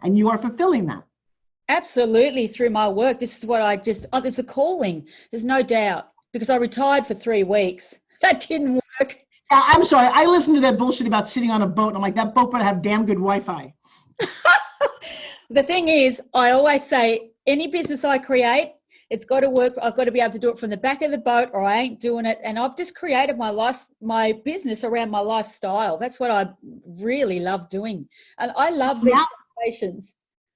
And you are fulfilling that. Absolutely, through my work. This is what it's a calling. There's no doubt, because I retired for 3 weeks. That didn't work. I'm sorry. I listened to that bullshit about sitting on a boat. And I'm like, that boat better have damn good Wi-Fi. The thing is, I always say, any business I create, it's got to work. I've got to be able to do it from the back of the boat, or I ain't doing it. And I've just created my business around my lifestyle. That's what I really love doing. And I love these conversations.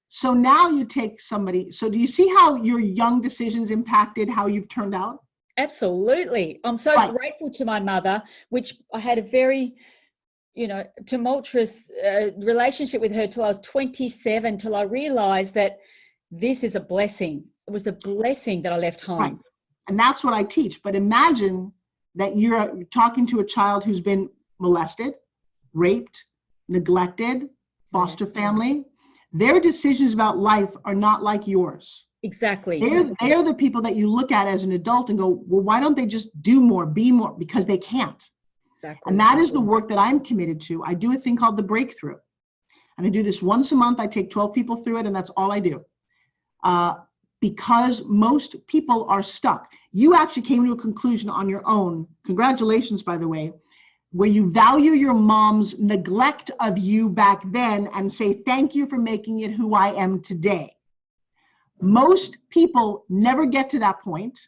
So now you take somebody, so do you see how your young decisions impacted how you've turned out? Absolutely. I'm so grateful to my mother, which I had a very, tumultuous relationship with her till I was 27, till I realized that this is a blessing. It was a blessing that I left home. Right. And that's what I teach. But imagine that you're talking to a child who's been molested, raped, neglected, foster family. Their decisions about life are not like yours. Exactly. They're the people that you look at as an adult and go, well, why don't they just do more, be more? Because they can't. Exactly. And that is the work that I'm committed to. I do a thing called the breakthrough. And I do this once a month. I take 12 people through it, and that's all I do. Because most people are stuck. You actually came to a conclusion on your own. Congratulations, by the way, where you value your mom's neglect of you back then and say, thank you for making it who I am today. Most people never get to that point,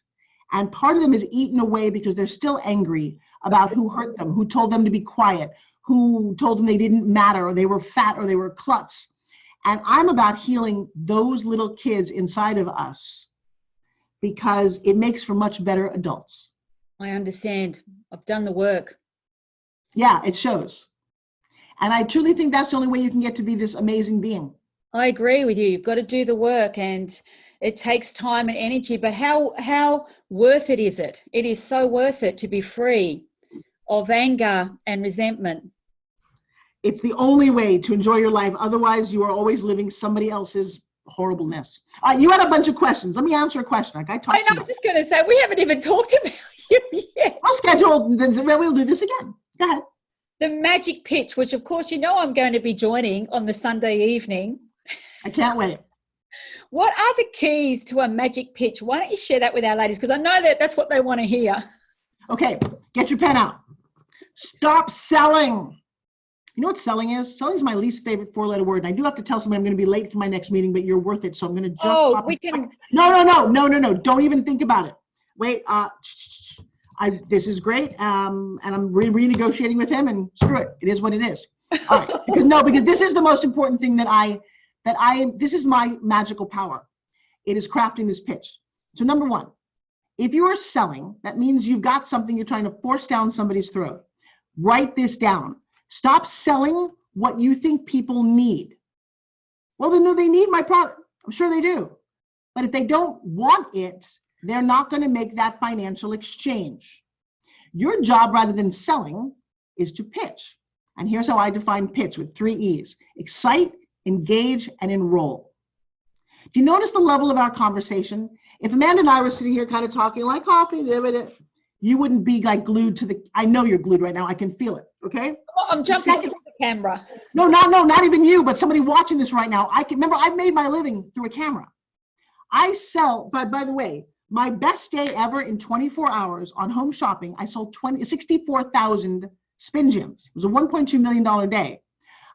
and part of them is eaten away because they're still angry about who hurt them, who told them to be quiet, who told them they didn't matter, or they were fat, or they were klutz. And I'm about healing those little kids inside of us because it makes for much better adults. I understand. I've done the work. Yeah, it shows. And I truly think that's the only way you can get to be this amazing being. I agree with you. You've got to do the work, and it takes time and energy, but how worth it is it? It is so worth it to be free of anger and resentment. It's the only way to enjoy your life. Otherwise, you are always living somebody else's horribleness. You had a bunch of questions. Let me answer a question. Like I was just going to say, we haven't even talked about you yet. I'll schedule, we'll do this again. Go ahead. The magic pitch, which of course, I'm going to be joining on the Sunday evening. I can't wait. What are the keys to a magic pitch? Why don't you share that with our ladies? Because I know that's what they want to hear. Okay, get your pen out. Stop selling. You know what selling is? Selling is my least favorite four-letter word. And I do have to tell somebody I'm going to be late for my next meeting, but you're worth it. So I'm going to just. Oh, we can. No. Don't even think about it. Wait. This is great. And I'm renegotiating with him, and screw it. It is what it is. All right. Because this is the most important thing this is my magical power. It is crafting this pitch. So number one, if you are selling, that means you've got something you're trying to force down somebody's throat. Write this down. Stop selling what you think people need. Well, they know they need my product. I'm sure they do. But if they don't want it, they're not going to make that financial exchange. Your job, rather than selling, is to pitch. And here's how I define pitch with 3 E's: excite, engage, and enroll. Do you notice the level of our conversation? If Amanda and I were sitting here kind of talking like coffee, you wouldn't be like glued to the, I know you're glued right now. I can feel it. Okay. Oh, I'm jumping to the camera. No, not even you, but somebody watching this right now. Remember, I've made my living through a camera. I sell, but by the way, my best day ever in 24 hours on home shopping, I sold 64,000 SpinGyms. It was a $1.2 million day.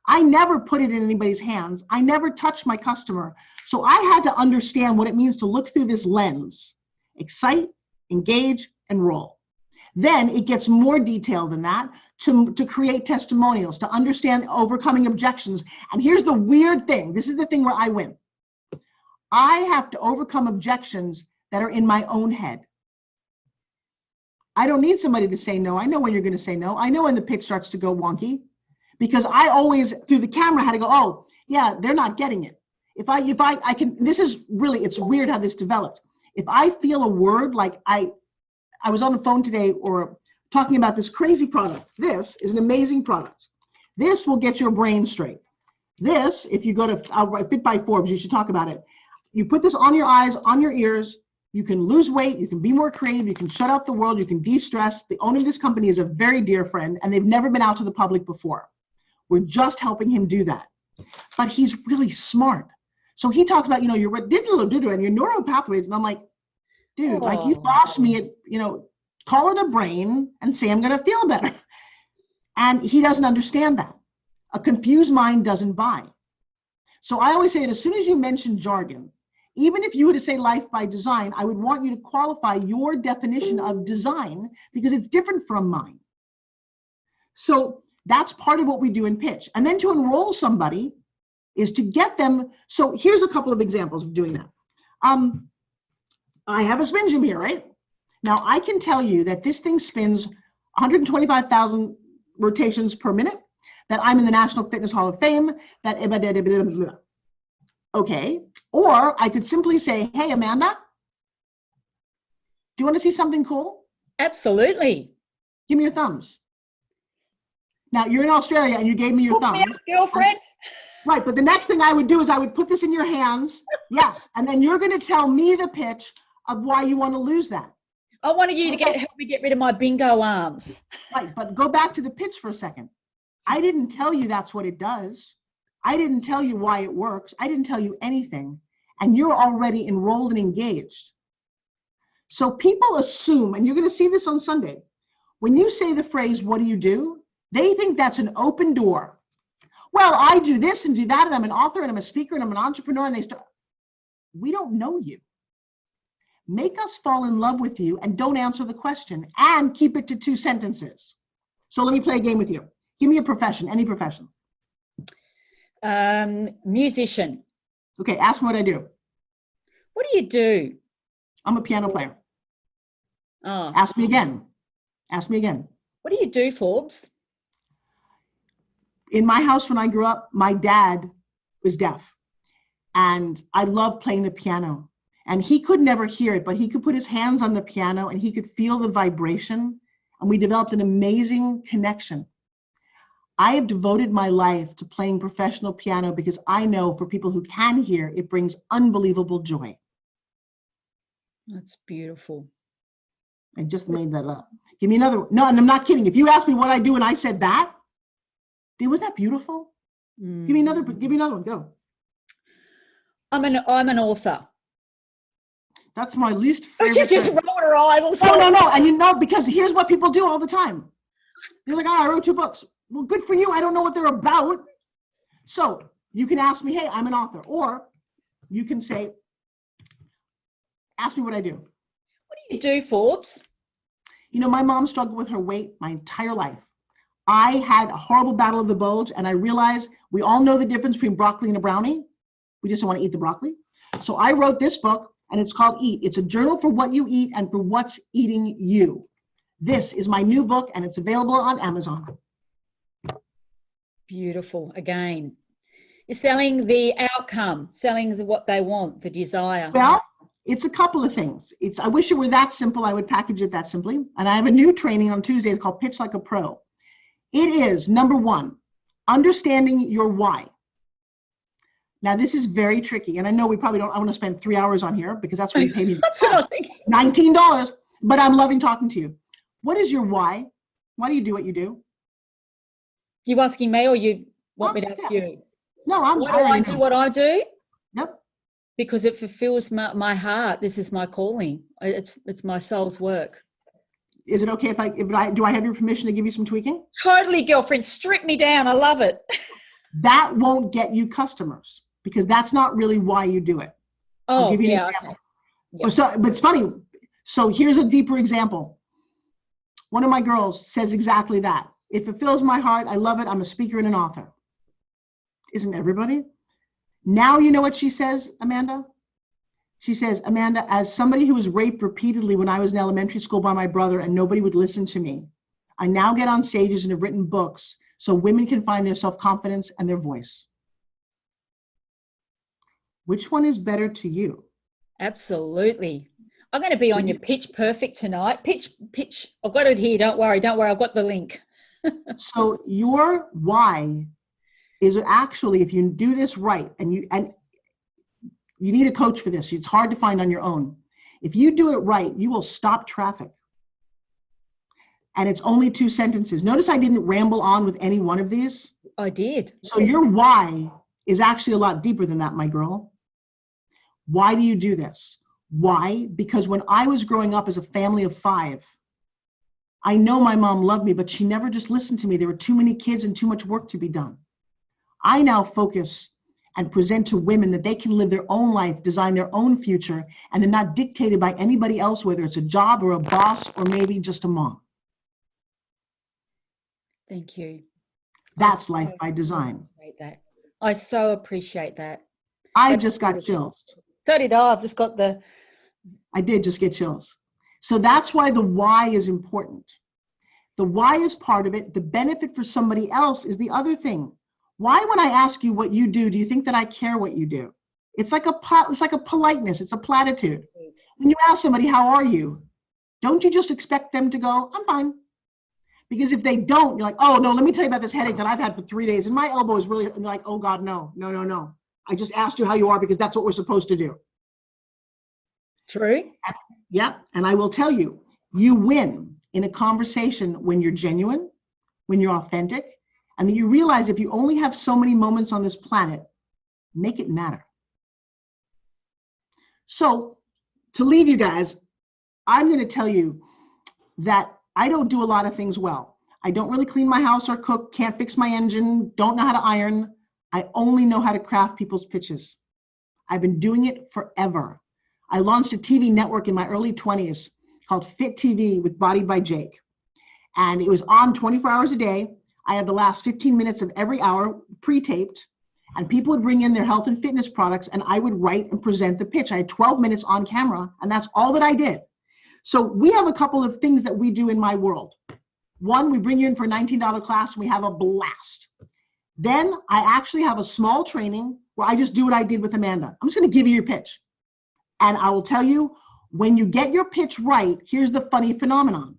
I never put it in anybody's hands. I never touched my customer. So I had to understand what it means to look through this lens: excite, engage, enroll. Then it gets more detailed than that to create testimonials, to understand overcoming objections. And here's the weird thing. This is the thing where I win. I have to overcome objections that are in my own head. I don't need somebody to say no. I know when you're going to say no. I know when the pitch starts to go wonky, because I always, through the camera, had to go, oh, yeah, they're not getting it. If I can, this is really, it's weird how this developed. If I feel a word, like I was on the phone today or talking about this crazy product. This is an amazing product. This will get your brain straight. This, if you go to Fit by Forbes, you should talk about it. You put this on your eyes, on your ears, you can lose weight, you can be more creative, you can shut out the world, you can de-stress. The owner of this company is a very dear friend, and they've never been out to the public before. We're just helping him do that. But he's really smart. So he talks about, your digital and your neural pathways, and I'm like, dude, like you lost me at, call it a brain and say, I'm going to feel better. And he doesn't understand that. A confused mind doesn't buy. So I always say that as soon as you mention jargon, even if you were to say life by design, I would want you to qualify your definition of design because it's different from mine. So that's part of what we do in pitch. And then to enroll somebody is to get them. So here's a couple of examples of doing that. I have a SpinGym here, right? Now I can tell you that this thing spins 125,000 rotations per minute, that I'm in the National Fitness Hall of Fame, that okay. Or I could simply say, hey, Amanda, do you want to see something cool? Absolutely. Give me your thumbs. Now, you're in Australia and you gave me your thumbs. Me up, girlfriend. Right, but the next thing I would do is I would put this in your hands. Yes, and then you're going to tell me the pitch of why you want to lose that. I wanted you to help me get rid of my bingo arms. Right, but go back to the pitch for a second. I didn't tell you that's what it does. I didn't tell you why it works. I didn't tell you anything. And you're already enrolled and engaged. So people assume, and you're going to see this on Sunday, when you say the phrase, what do? They think that's an open door. Well, I do this and do that, and I'm an author, and I'm a speaker, and I'm an entrepreneur, and we don't know you. Make us fall in love with you and don't answer the question and keep it to 2 sentences. So let me play a game with you. Give me a profession, any profession. Musician. Okay, ask me what I do. What do you do? I'm a piano player. Oh. Ask me again. Ask me again. What do you do, Forbes? In my house when I grew up, my dad was deaf. And I loved playing the piano. And he could never hear it, but he could put his hands on the piano and he could feel the vibration. And we developed an amazing connection. I have devoted my life to playing professional piano because I know for people who can hear, it brings unbelievable joy. That's beautiful. I just made that up. Give me another one. No, and I'm not kidding. If you asked me what I do and I said that, was that beautiful? Give me another one. Go. I'm an author. That's my least favorite. Oh, she's just rolled her eyes. No. And because here's what people do all the time. They're like, I wrote 2 books. Well, good for you. I don't know what they're about. So you can ask me, hey, I'm an author. Or you can say, ask me what I do. What do you do, Forbes? My mom struggled with her weight my entire life. I had a horrible battle of the bulge, and I realized we all know the difference between broccoli and a brownie. We just don't want to eat the broccoli. So I wrote this book, and it's called Eat. It's a journal for what you eat and for what's eating you. This is my new book, and it's available on Amazon. Beautiful. Again, you're selling the outcome, selling what they want, the desire. Well, it's a couple of things. I wish it were that simple. I would package it that simply. And I have a new training on Tuesdays called Pitch Like a Pro. It is, number 1, understanding your why. Now, this is very tricky. And I know I want to spend 3 hours on here because that's what you pay me. That's what I was thinking. $19, but I'm loving talking to you. What is your why? Why do you do what you do? You asking me or you want me to ask you? No, Why do I do what I do? Yep. Because it fulfills my heart. This is my calling. It's my soul's work. Is it okay do I have your permission to give you some tweaking? Totally, girlfriend. Strip me down. I love it. That won't get you customers because that's not really why you do it. Oh, I'll give you an example. Okay. Yeah. But it's funny. So here's a deeper example. One of my girls says exactly that. It fulfills my heart. I love it. I'm a speaker and an author. Isn't everybody? Now you know what she says, Amanda? She says, Amanda, as somebody who was raped repeatedly when I was in elementary school by my brother and nobody would listen to me, I now get on stages and have written books so women can find their self-confidence and their voice. Which one is better to you? Absolutely. I'm going to be on your Pitch Perfect tonight. Pitch. I've got it here. Don't worry. I've got the link. So your why is actually, if you do this right, and you need a coach for this. It's hard to find on your own. If you do it right, you will stop traffic. And it's only 2 sentences. Notice I didn't ramble on with any one of these. I did. So your why is actually a lot deeper than that, my girl. Why do you do this? Why? Because when I was growing up as a family of 5, I know my mom loved me, but she never just listened to me. There were too many kids and too much work to be done. I now focus and present to women that they can live their own life, design their own future, and they're not dictated by anybody else, whether it's a job or a boss or maybe just a mom. Thank you. That's life by design. That. I so appreciate that. I just got chills. So did I. I've just got I did just get chills. So that's why the why is important. The why is part of it. The benefit for somebody else is the other thing. Why, when I ask you what you do you think that I care what you do? It's like a politeness. It's a platitude. When you ask somebody, how are you? Don't you just expect them to go, I'm fine? Because if they don't, you're like, oh no, let me tell you about this headache that I've had for 3 days. And my elbow is really, and you're like, oh God, no. I just asked you how you are because that's what we're supposed to do. True. Yeah. And I will tell you, you win in a conversation when you're genuine, when you're authentic, and that you realize if you only have so many moments on this planet, make it matter. So to leave you guys, I'm going to tell you that I don't do a lot of things well. I don't really clean my house or cook, can't fix my engine, don't know how to iron. I only know how to craft people's pitches. I've been doing it forever. I launched a TV network in my early 20s called Fit TV with Body by Jake. And it was on 24 hours a day. I had the last 15 minutes of every hour pre-taped, and people would bring in their health and fitness products, and I would write and present the pitch. I had 12 minutes on camera, and that's all that I did. So we have a couple of things that we do in my world. One, we bring you in for a $19 class, and we have a blast. Then I actually have a small training where I just do what I did with Amanda. I'm just going to give you your pitch. And I will tell you, when you get your pitch right, here's the funny phenomenon.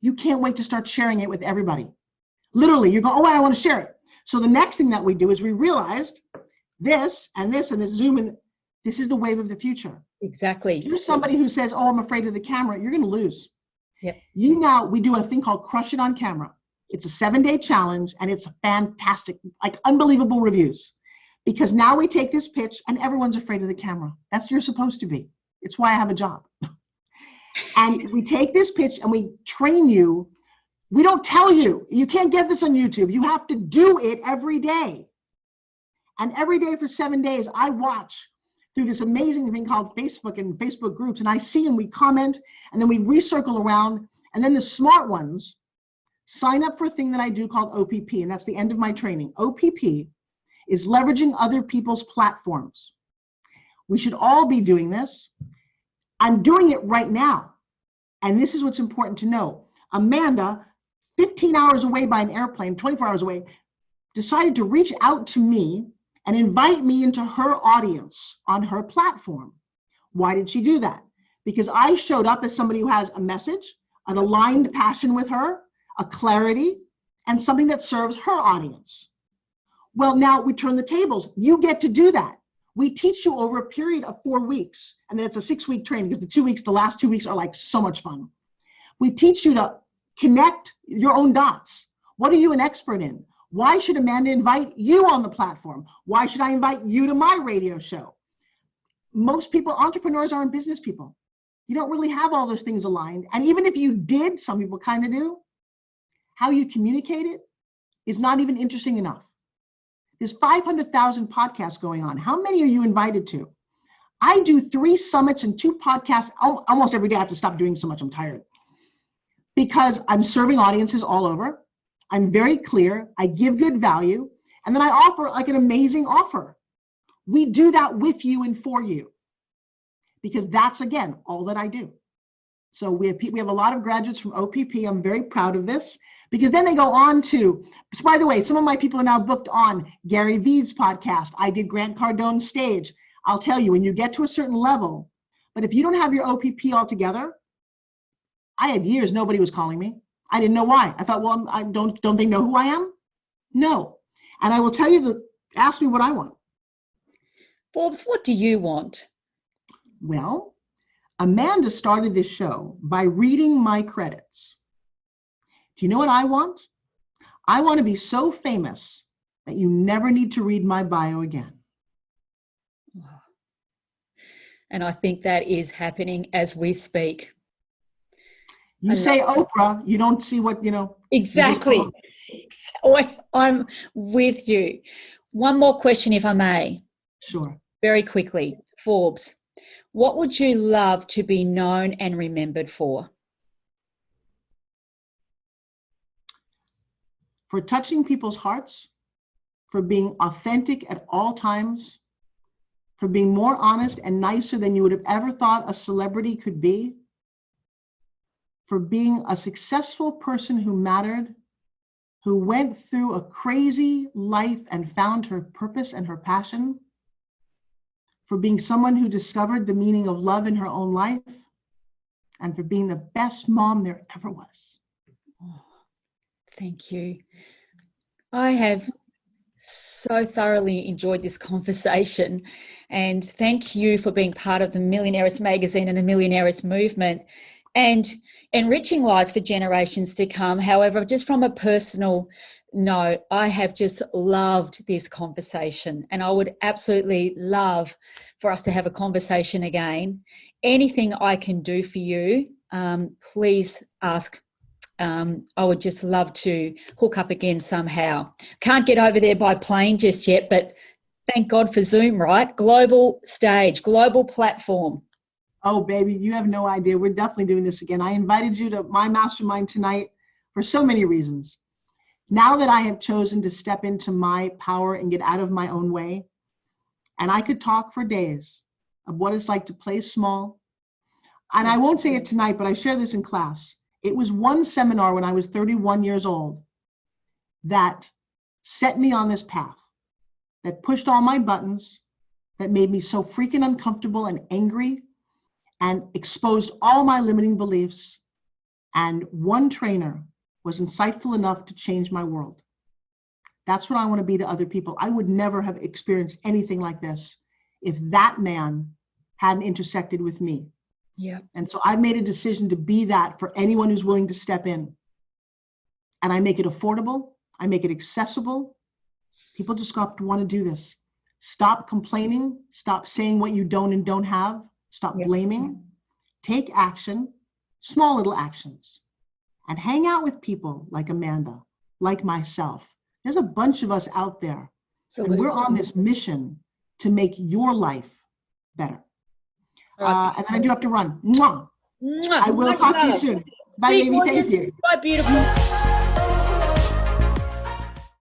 You can't wait to start sharing it with everybody. Literally, you go, oh, I want to share it. So the next thing that we do is we realized this and this Zoom, and this is the wave of the future. Exactly. If you're somebody who says, oh, I'm afraid of the camera, you're going to lose. Yep. We do a thing called Crush It on Camera. It's a 7-day challenge, and it's fantastic, like unbelievable reviews. Because now we take this pitch, and everyone's afraid of the camera. That's what you're supposed to be. It's why I have a job. And we take this pitch, and we train you. We don't tell you. You can't get this on YouTube. You have to do it every day. And every day for 7 days, I watch through this amazing thing called Facebook and Facebook groups, and I see and we comment, and then we recircle around, and then the smart ones sign up for a thing that I do called OPP, and that's the end of my training. OPP is leveraging other people's platforms. We should all be doing this. I'm doing it right now, and this is what's important to know. Amanda, 15 hours away by an airplane, 24 hours away, decided to reach out to me and invite me into her audience on her platform. Why did she do that? Because I showed up as somebody who has a message, an aligned passion with her, a clarity, and something that serves her audience. Well, now we turn the tables. You get to do that. We teach you over a period of 4 weeks, and then it's a 6-week training because the last 2 weeks are like so much fun. We teach you to connect your own dots. What are you an expert in? Why should Amanda invite you on the platform? Why should I invite you to my radio show? Most people, entrepreneurs aren't business people. You don't really have all those things aligned. And even if you did, some people kind of do, how you communicate it is not even interesting enough. There's 500,000 podcasts going on. How many are you invited to? I do 3 summits and 2 podcasts almost every day. I have to stop doing so much. I'm tired. Because I'm serving audiences all over. I'm very clear. I give good value. And then I offer like an amazing offer. We do that with you and for you. Because that's, again, all that I do. So we have a lot of graduates from OPP. I'm very proud of this. Because then they go on to, so by the way, some of my people are now booked on Gary Vee's podcast. I did Grant Cardone's stage. I'll tell you, when you get to a certain level, but if you don't have your OPP all together, I had years nobody was calling me. I didn't know why. I thought, well, don't they know who I am? No. And I will tell you, ask me what I want. Forbes, what do you want? Well, Amanda started this show by reading my credits. Do you know what I want? I want to be so famous that you never need to read my bio again. And I think that is happening as we speak. You say Oprah, you don't see what, Exactly. I'm with you. One more question, if I may. Sure. Very quickly. Forbes, what would you love to be known and remembered for? For touching people's hearts, for being authentic at all times, for being more honest and nicer than you would have ever thought a celebrity could be, for being a successful person who mattered, who went through a crazy life and found her purpose and her passion, for being someone who discovered the meaning of love in her own life, and for being the best mom there ever was. Oh, thank you. I have so thoroughly enjoyed this conversation, and thank you for being part of the Millionaires Magazine and the Millionaires Movement and enriching lives for generations to come. However, just from a personal note, I have just loved this conversation, and I would absolutely love for us to have a conversation again. Anything I can do for you, please ask. I would just love to hook up again somehow. Can't get over there by plane just yet, but thank God for Zoom, right? Global stage, global platform. Oh, baby, you have no idea. We're definitely doing this again. I invited you to my mastermind tonight for so many reasons. Now that I have chosen to step into my power and get out of my own way, and I could talk for days of what it's like to play small. And I won't say it tonight, but I share this in class. It was one seminar when I was 31 years old that set me on this path, that pushed all my buttons, that made me so freaking uncomfortable and angry, and exposed all my limiting beliefs. And one trainer was insightful enough to change my world. That's what I want to be to other people. I would never have experienced anything like this if that man hadn't intersected with me. Yeah. And so I've made a decision to be that for anyone who's willing to step in. And I make it affordable. I make it accessible. People just got to want to do this. Stop complaining. Stop saying what you don't and don't have. Stop blaming. Take action, small little actions, and hang out with people like Amanda, like myself. There's a bunch of us out there. Absolutely. And we're on this mission to make your life better. Right. And then I do have to run. Mwah. Mwah. I will talk to you soon. Bye, baby. Thank you. Bye, beautiful.